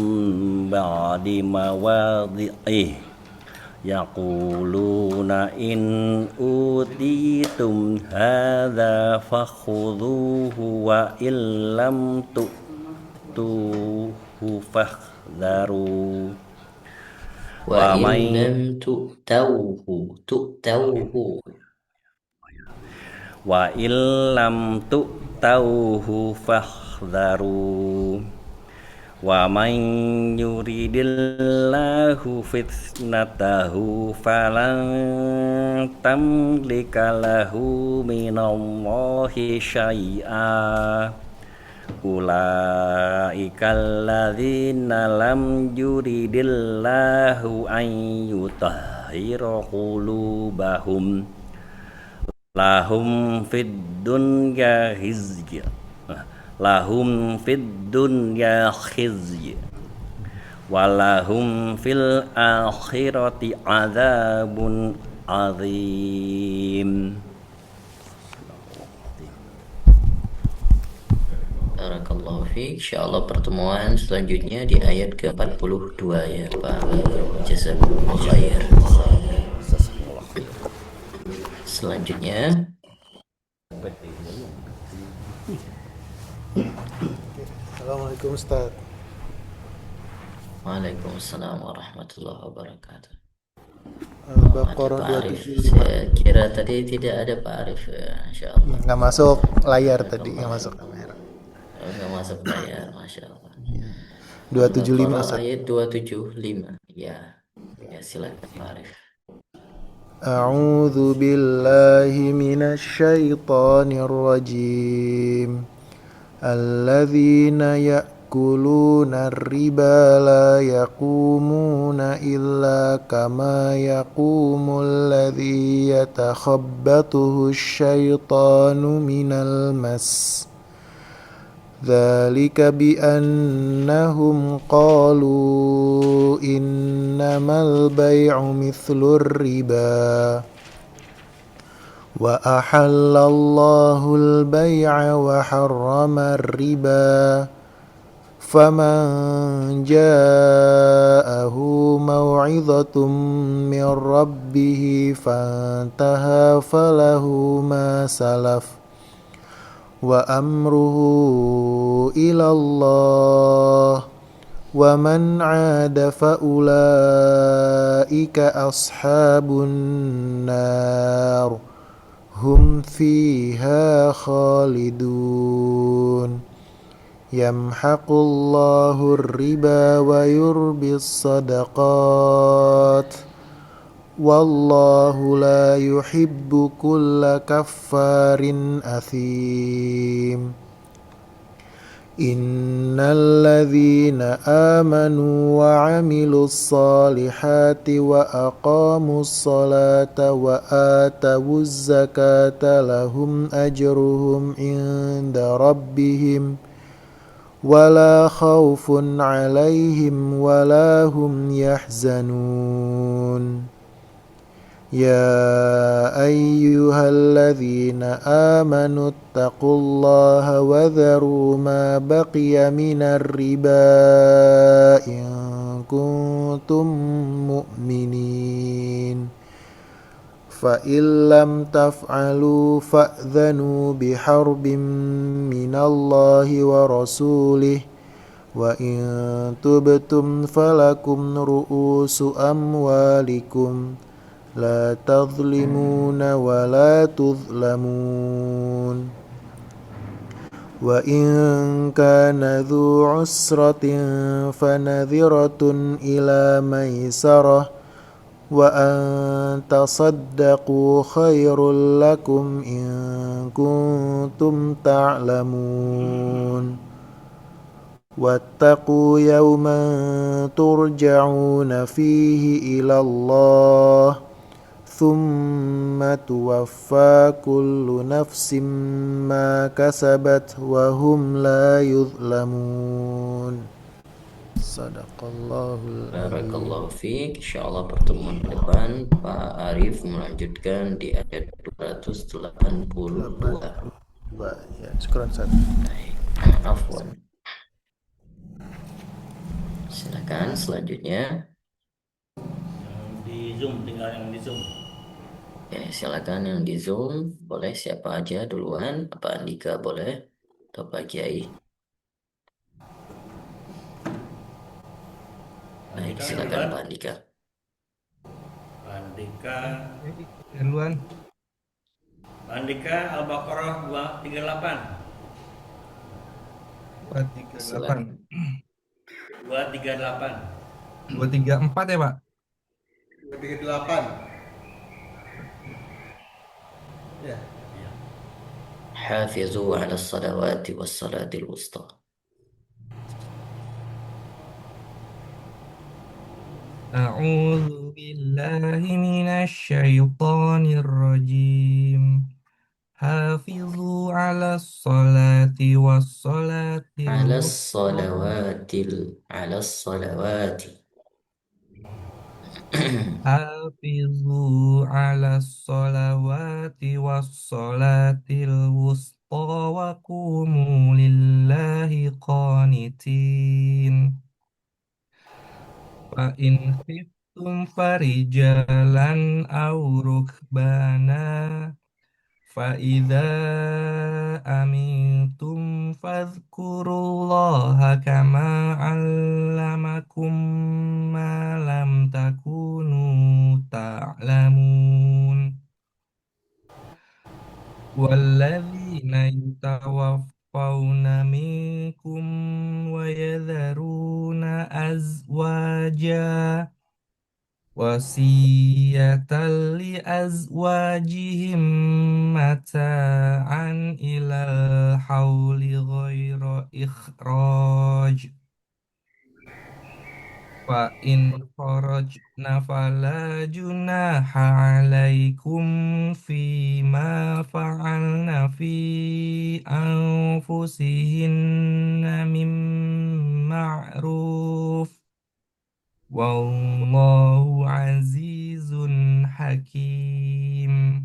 ba'di mawadhi'ih yaquluna in utitum hadza fakhudhuhu wa illam tu'tuhu fahdharu Wa in lam tu'tawhu wa illam tu'tawhu fahdharu wa man yuridillahu fitnatahu falan tamlika lahu minallahi syai'a ulaikal ladzina lam yuridillahu an yutahhira qulubahum lahum fid dunya khizy walahum fil akhirati adzabun azim. Barakallahu fiik. Insyaallah pertemuan selanjutnya di ayat ke-42 ya Pak. Jazakumullah khair. Selanjutnya Assalamualaikum Ustaz. Waalaikumsalam warahmatullahi wabarakatuh. Al-Baqarah Pak Arif, 275. saya kira tadi tidak ada Pak Arif ya, insyaallah. Nggak masuk layar tadi, nggak masuk kamera. Nggak masuk layar, masya Allah. 275 Al-Baqarah Ustaz. ayat 275. Ya, ya silakan Pak Arif. A'udzu billahi minasy syaithanir rajim. Alladzina يأكلون الربا لا يقومون إلا كما يقوم الذي يتخبطه الشيطان من المس ذلك بأنهم قالوا إنما البيع مثل الربا وأحل الله البيع وحرم الربا فمن جاءه موعظة من ربه فانتهى فله ما سلف وأمره إلى الله ومن عاد فأولئك أصحاب النار هم فيها خالدون يمحق الله الربا ويربي الصدقات والله لا يحب كل كفار أثيم إن الذين آمنوا وعملوا الصالحات وأقاموا الصلاة وآتوا الزكاة لهم أجرهم عند ربهم ولا خوف عليهم ولا هم يحزنون يا أيها الذين آمنوا اتقوا الله وذروا ما بقي من الربا إن كنتم مؤمنين فإن لم تفعلوا فأذنوا بحرب من الله ورسوله وإن تبتم فلكم رؤوس أموالكم لا تظلمون ولا تظلمون وإن كان ذو عسرة فنذرة إلى ميسرة وأن تصدقوا خير لكم إن كنتم تعلمون واتقوا يوما ترجعون فيه إلى الله ثم توفى كل نفس ما كسبت وهم لا يظلمون صدق الله العظيم. Barakallahu fiik. Insyaallah pertemuan depan Pak Arif melanjutkan di ayat 282. Ya, syukran Ustaz. Baik, afwan. Silakan selanjutnya. Yang di Zoom, tinggal yang di Zoom. Ya, silakan yang di Zoom. Boleh siapa aja duluan? Pak Andika boleh? Atau Pak Kiai? Baik, Andika silakan duluan. Pak Andika. Andika, Duluan. Andika Al-Baqarah 238. 238. Silakan. 238. 234 ya, Pak? 238. Ya. حافظوا على الصلوات والصلاة الوسطى. أعوذ بالله من الشيطان الرجيم حافظوا على الصلاة والصلاة على الوسطى على الصلوات حافظوا على الصلوات والصلاة الوسطى وقوموا لله قانتين فإن خفتم فرجالا أو ركبانا فإذا أمنتم فاذكروا الله كما علمكم ما لم تكونوا تعلمون والذين يتوفون منكم ويذرون أزواجا wasiyatan li azwajihim mata'an ilal hauli ghaira ikhraj fa in kharajna fala junaha alaikum fima fa'alna fi anfusihinna min ma'ruf wallahu azizun hakim.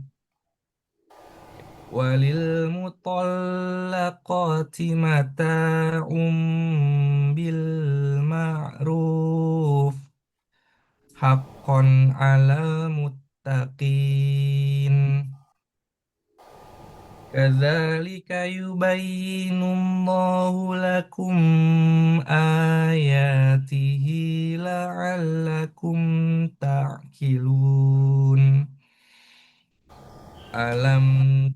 Walil mutallaqati mata'um bil ma'ruf haqqan 'alal muttaqin. Kadzalika yubayyinullahu lakum ayatihi la'allakum ta'qilun. Alam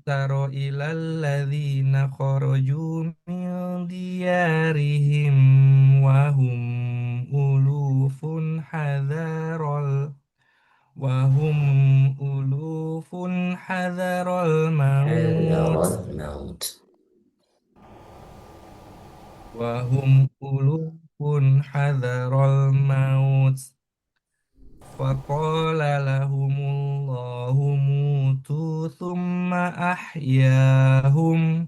taro ilal ladzina kharaju min diyarihim wa hum ulufun hadaral maut Hadaral maut. Faqala lahumullahu mutu thumma ahyahum.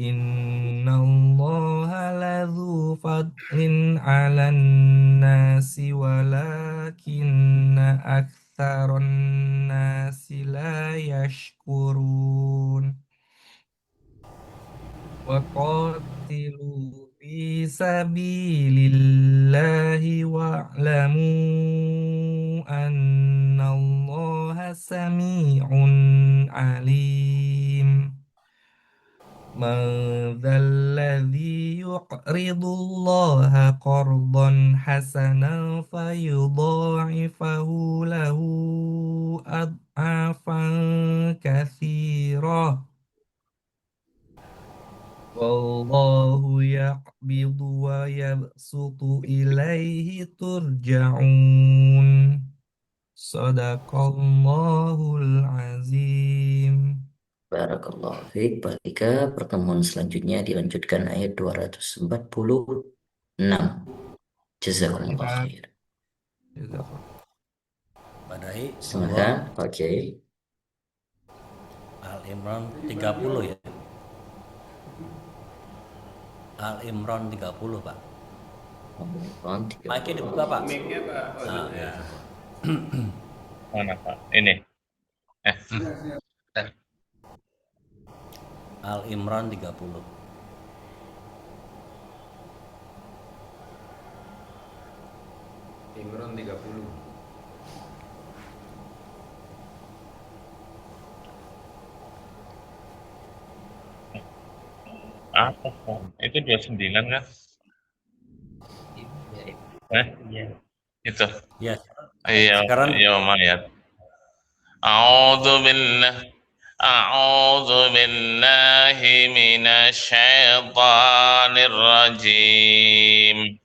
Innallaha ladzu fadlin 'alan nasi walakinna aktsaran nasi la yashkurun. Waqatilu fi sabilillahi wa'lamu annallaha sami'un alim. Man dzalladzi yuqridullaha qardan hasanan fayudha'ifahu lahu ad'afan katsirah. Wallahu yaqbidu wa yabsutu ilaihi turja'un. Sadaqallahul azim. Barakallahu fiik. Balika, pertemuan selanjutnya dilanjutkan ayat 246. Jazakumullah Siap. khair. Jazakallah. Badai, Silakan, Pak Kiai. Al Imran 30 ya. Al Imran 30 Pak. Al-Imran 30. Mic-nya dibuka Pak. Ah, ya. Mana Pak? Ini. Al Imran 30. Imran 30. Apa Pak? Itu 29 kan? Iya. Itu. Ya. Iya, Sekarang iya mayat. A'udzu billahi minasyaitonir rajim.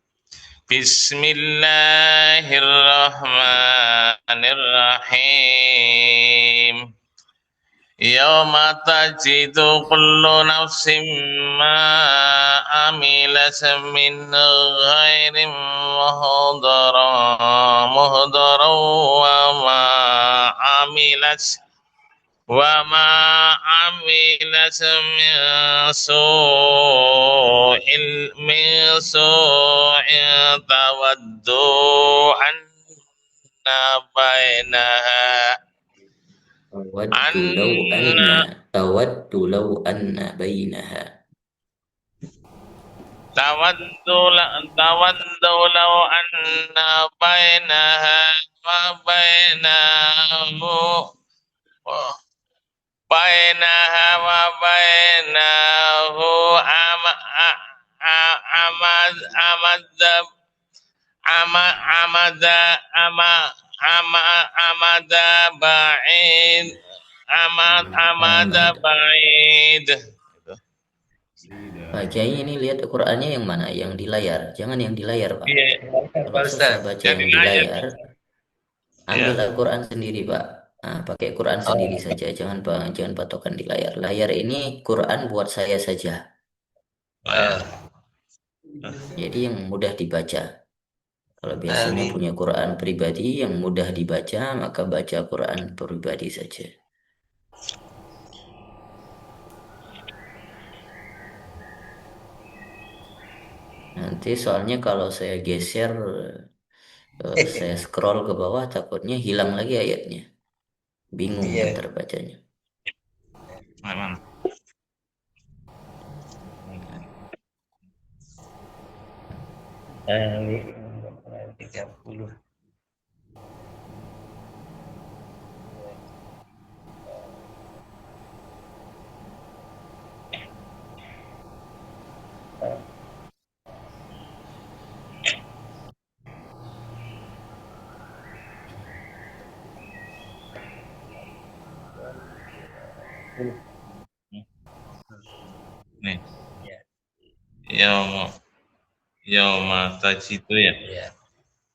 Bismillahirrahmanirrahim. Yauma tajidu kullu nafsin ma amilat min ghairin muhdara wa ma amilat min su'in tawaddu anna bainaha Tawaddu law anna bainaha. tawaddu law anna bainaha wa bainahu amada ba'id. Pak Kiai, ini lihat Qurannya yang mana? Yang di layar. Jangan yang di layar, Pak. Iya, Kalau susah baca yang di layar, Ambil Ya. Al-Quran sendiri, Pak. Nah, pakai Quran sendiri saja, jangan patokan di layar. Layar ini Quran buat saya saja. Ya. Jadi yang mudah dibaca. Kalau biasanya punya Quran pribadi yang mudah dibaca, maka baca Quran pribadi saja. Nanti soalnya kalau saya geser, saya scroll ke bawah, takutnya hilang lagi ayatnya. Bingung ntar bacanya. Memang. Ali 30. Nih. Yauma tajidu ya.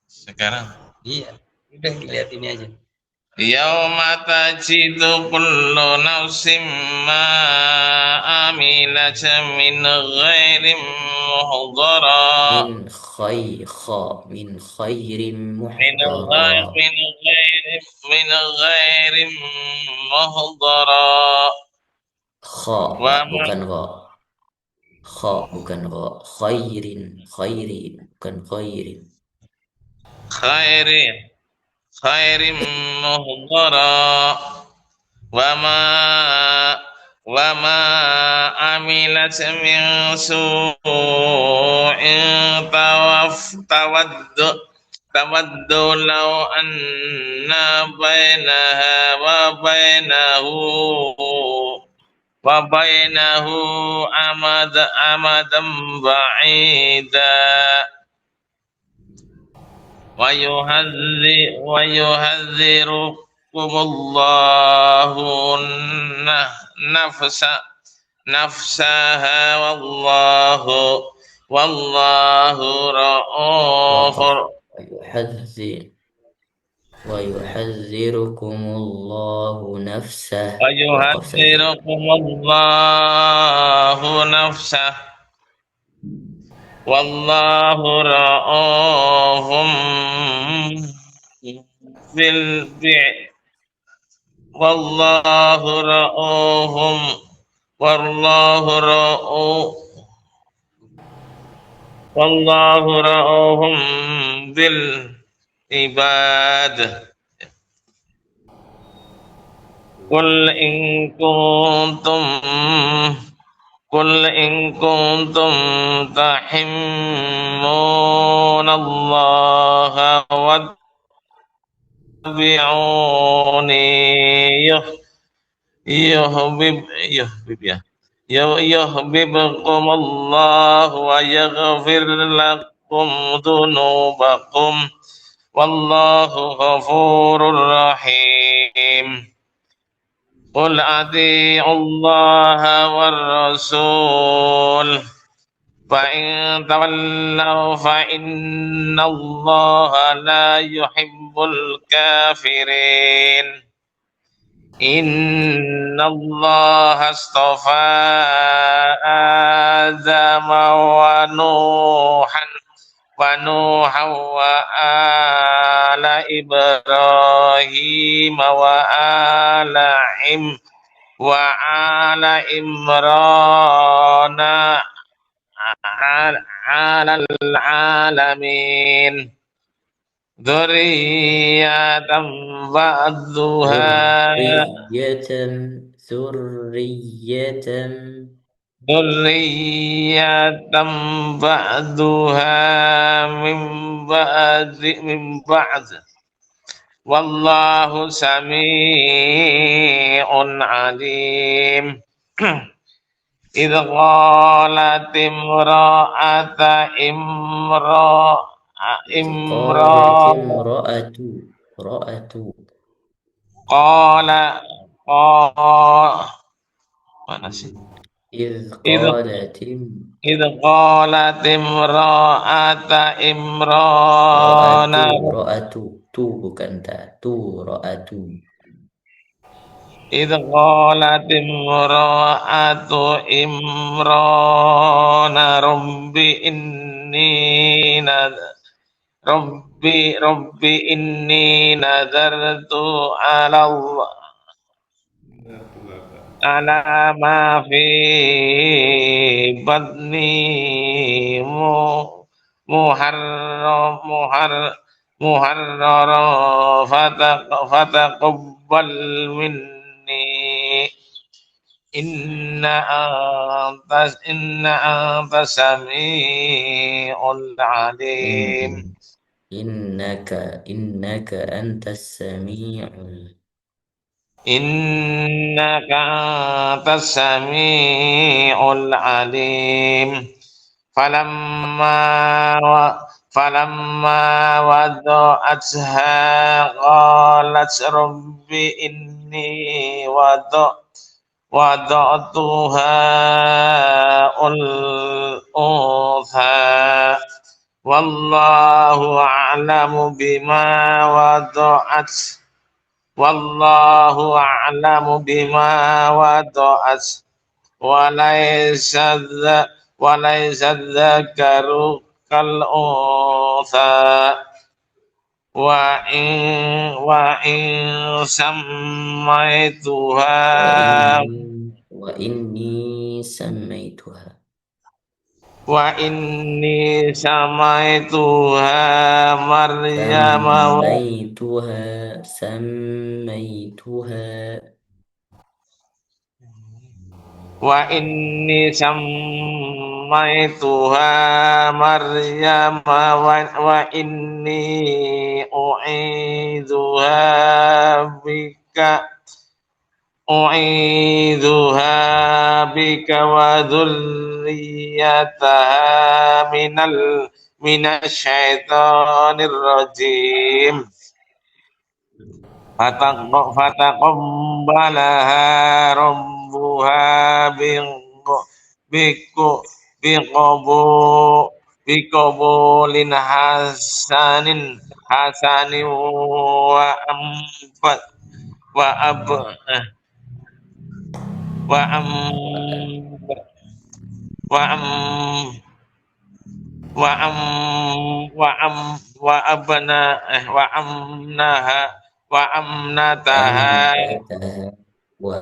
Sekarang. Iya. Udah dilihat ini aja. Yauma tajidu kullu nafsin ma amilat min ghairin muhdara. Min khairim muhtara. من غير مهضرا Kha, Pak, bukan gha. Kha, bukan gha. Khairin, bukan khairin. خير مهضرا وما وما عملت من سوء تود لو أن بينها وبينه أمدا بعيدا ويحذركم الله نفسها والله رؤوف ويحذركم الله نفسه. ويحذركم الله نفسه والله رؤوف والله رؤوف بالعباد قل إن كنتم تحبون الله واتبعوني يحببكم الله ويغفر لكم ذنوبكم والله غفور رحيم قل أطيعوا الله والرسول فإن تولوا فإن الله لا يحب الكافرين إن الله اصطفى آدم ونوحا وآل إبراهيم وآل عمران على العالمين ذرية بعضها من بعض والله سميع عليم إذ قالت امرأة mana sih? إذ إذ قالت إذ قالت امرأة عمران Ro'atu tu bukan ta tu ro'atu. إذ قالت امرأة عمران ربي إني نذرت على ما في بطني محررا فتقبل مني إن أنت السميع العليم In, innaka antas sami'ul. إنك أنت السميع العليم فلما وضعتها قالت رب إني وضعتها أنثى والله أعلم بما وضعت وليس الذكر كالأنثى وإن سميتها Wa inni samaituha. وإني سميتها مريم Samaituha. وإني سميتها مريم وإني أعيذها بك وذريتها من الشيطان الرجيم فتقبلها ربها بقبول حسن وأم وأمنتها Wa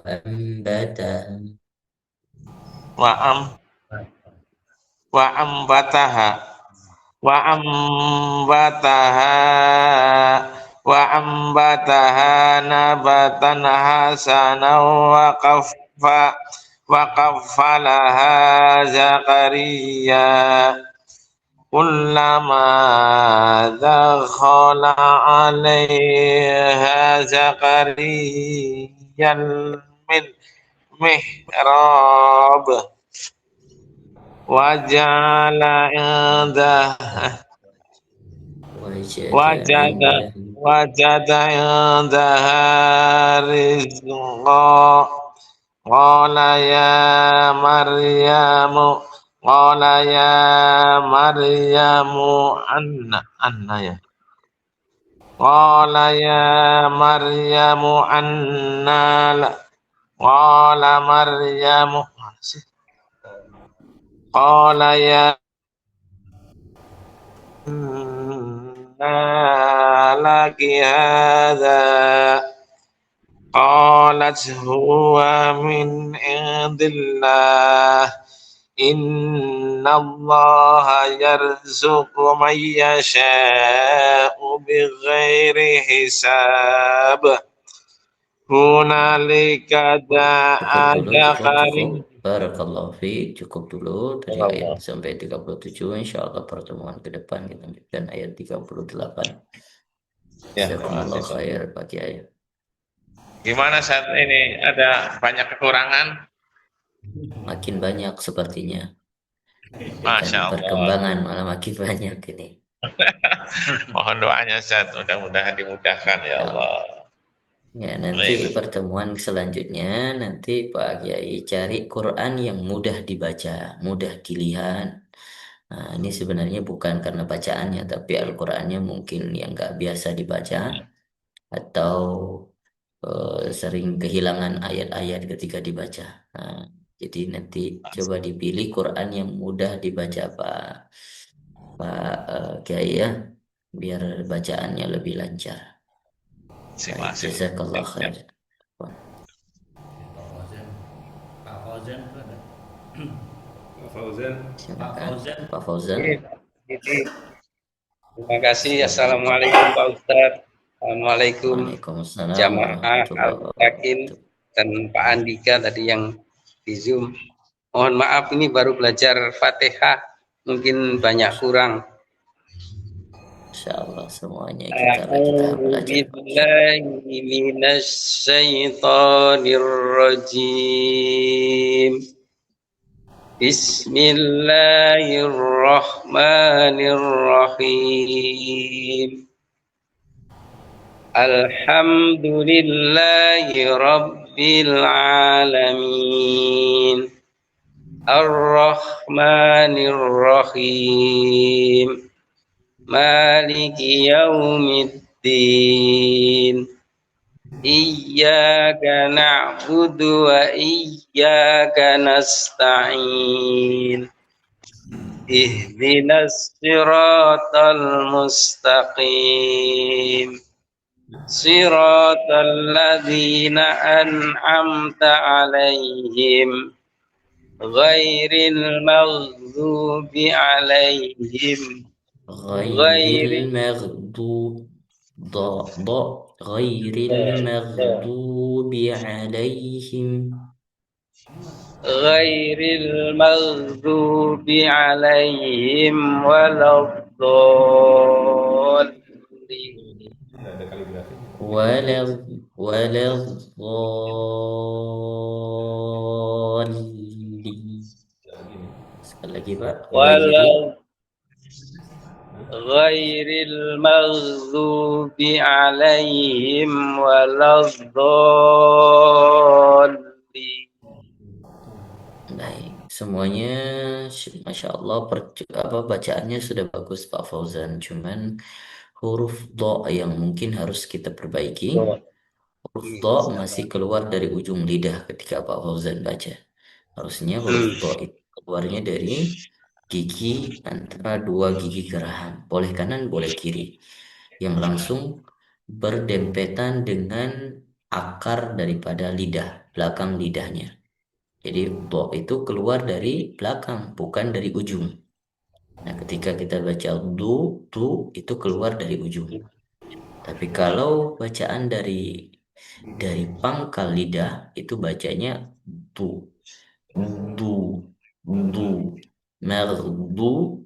وأنبتها نباتا حسنا وكفلها زكريا كلما دخل عليها زكريا المحراب وجعل وجد عندها رزقا قال يا مريم قال يا لك هذا قالت هو من عند الله إن الله يرزق من يشاء بغير حساب hunalika da'a Zakaria. Barakallahu fi, cukup dulu dari ayat sampai 37. Insyaallah pertemuan ke depan kita lanjutkan ayat 38. Ya, Jazakumullah khair Pak Kiai. Gimana saat ini, ada banyak kekurangan? Makin banyak sepertinya. Masya Allah. Perkembangan malah makin banyak ini. Mohon doanya Ustaz, mudah-mudahan dimudahkan ya Allah. Ya, nanti Baik. pertemuan selanjutnya nanti Pak Kiai cari Quran yang mudah dibaca, mudah dilihat. Nah, ini sebenarnya bukan karena bacaannya, tapi Al-Qurannya mungkin yang nggak biasa dibaca atau sering kehilangan ayat-ayat ketika dibaca. Nah, jadi nanti coba dipilih Quran yang mudah dibaca Pak Kiai ya, biar bacaannya lebih lancar. Baik, Masih. jazakallah khair. Pak Fauzan itu ada. Fauzan. Pak Silakan, Fauzan. Pak Fauzan. Terima kasih. Assalamualaikum. Assalamualaikum Pak Ustadz. Assalamualaikum Waalaikumsalam jamaah warahmatullahi Al-Yakin wabarakatuh. dan Pak Andika tadi yang di Zoom. Mohon maaf ini baru belajar Fatihah, mungkin banyak kurang. Insyaallah semuanya kita A'udzu belajar. billahi minasyaitonir rajim. Bismillahirrahmanirrahim. Alhamdulillahi Rabbil Alamin. Ar-Rahmanir Rahim. Maliki Yaumiddin. Iyyaka na'budu wa iyyaka nasta'in. Ihdinas siratal mustaqim. Siratal ladzina an'amta 'alaihim ghairil maghdubi 'alaihim Ghairil maghdub ghairil maghdubi alaihim ghairil maghdubi 'alaihim waladdallin. waladhdallin. Sekali lagi Pak, Ghairil maghdubi 'alaihim waladdallin. Baik, semuanya Masya Allah bacaannya sudah bagus Pak Fauzan. Cuman huruf do yang mungkin harus kita perbaiki. Huruf do masih keluar dari ujung lidah ketika Pak Fauzan baca. Harusnya huruf do itu keluarnya dari gigi antara dua gigi geraham. Boleh kanan, boleh kiri. Yang langsung berdempetan dengan akar daripada lidah, belakang lidahnya. Jadi do itu keluar dari belakang, bukan dari ujung. Nah, ketika kita baca du itu keluar dari ujung. Tapi kalau bacaan dari pangkal lidah itu bacanya du, du, du, merdu.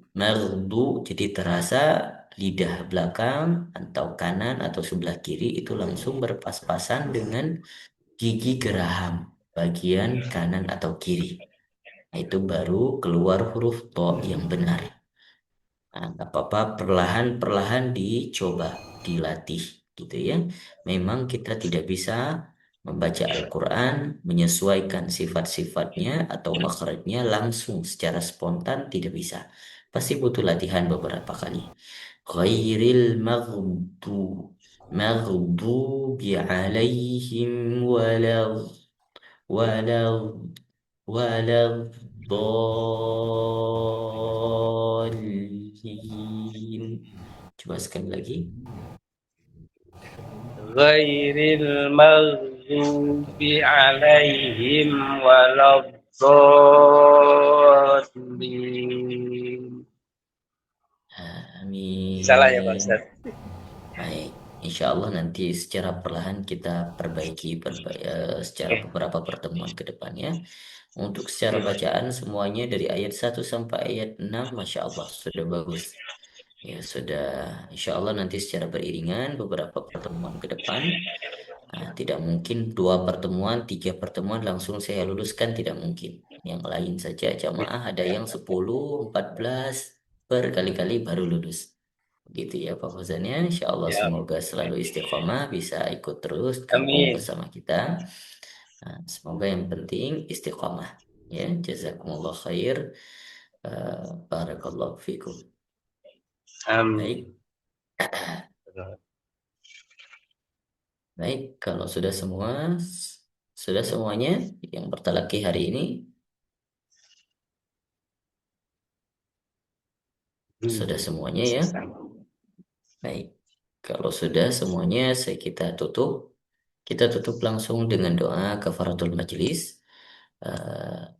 Jadi terasa lidah belakang atau kanan atau sebelah kiri itu langsung berpas-pasan dengan gigi geraham bagian kanan atau kiri. Nah, itu baru keluar huruf to yang benar. Nah, nggak apa-apa, perlahan-perlahan dicoba, dilatih gitu ya. Memang kita tidak bisa membaca Al-Quran, menyesuaikan sifat-sifatnya atau makhrajnya langsung secara spontan, tidak bisa. Pasti butuh latihan beberapa kali. Ghairil maghdubi alaihim wala waladhdallin. Coba sekali lagi. Ghairil maghdubi 'alaihim waladdallin. Amin. Salah ya Pak Ustaz. Baik, insya Allah nanti secara perlahan kita perbaiki secara beberapa pertemuan ke depannya. Untuk secara bacaan semuanya dari ayat 1 sampai ayat 6, Masya Allah sudah bagus. Ya sudah, insya Allah nanti secara beriringan beberapa pertemuan ke depan. Nah, tidak mungkin 2 pertemuan, 3 pertemuan langsung saya luluskan, tidak mungkin. Yang lain saja jamaah ada yang 10, 14 berkali-kali baru lulus. Gitu ya Pak Fauzan ya. Insya Allah Ya, semoga selalu istiqomah, bisa ikut terus gabung amin. bersama kita. Nah, semoga yang penting istiqomah. Ya, jazakumullah khair. Barakallahu fikum. Amin. Baik, baik. Kalau sudah semua, sudah semuanya yang bertalaki hari ini, sudah semuanya ya. Baik. Kalau sudah semuanya, kita tutup langsung dengan doa kafaratul majlis.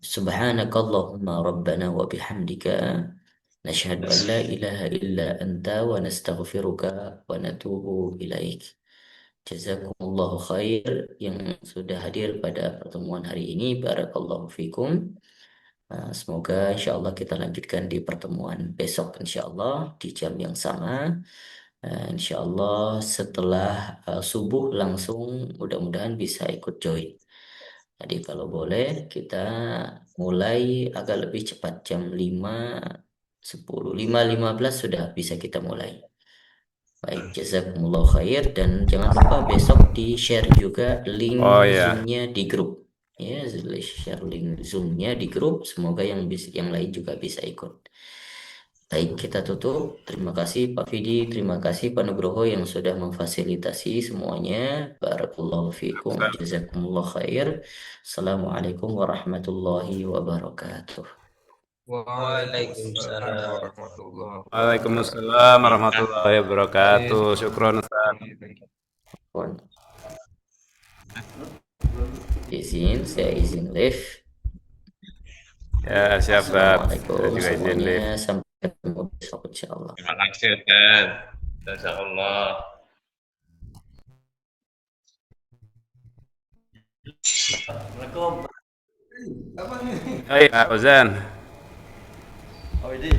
Subhanakallahumma rabbana wa bihamdika nashhadu an la ilaha illa anta wa nastaghfiruka wa natubu ilaik. Jazakumullahu khair yang sudah hadir pada pertemuan hari ini. Barakallahu fikum. Semoga insya Allah kita lanjutkan di pertemuan besok insya Allah di jam yang sama. Insya Allah setelah subuh langsung mudah-mudahan bisa ikut join. Jadi kalau boleh kita mulai agak lebih cepat jam 5.10, 5.15 sudah bisa kita mulai. Baik, jazakumullah khair dan jangan lupa besok di-share juga link Oh ya, Zoom-nya di grup. Ya, share link Zoom-nya di grup. Semoga yang lain juga bisa ikut. Baik, kita tutup. Terima kasih Pak Fidi, terima kasih Pak Nugroho yang sudah memfasilitasi semuanya. Barakallahu fikum, jazakumullah khair. Assalamualaikum warahmatullahi wabarakatuh. Waalaikumsalam Waalaikumsalam. warahmatullahi wabarakatuh. Waalaikumsalam warahmatullahi wabarakatuh. Syukron Ustaz. Mohon izin, saya izin live. Ya, siap Ustaz. Saya Assalamualaikum juga izin semuanya. live. Sampai ketemu besok insyaallah. Terima kasih Ustaz. Jazakallah. Assalamualaikum. Apa nih? Hai Pak Fauzan. Oh ini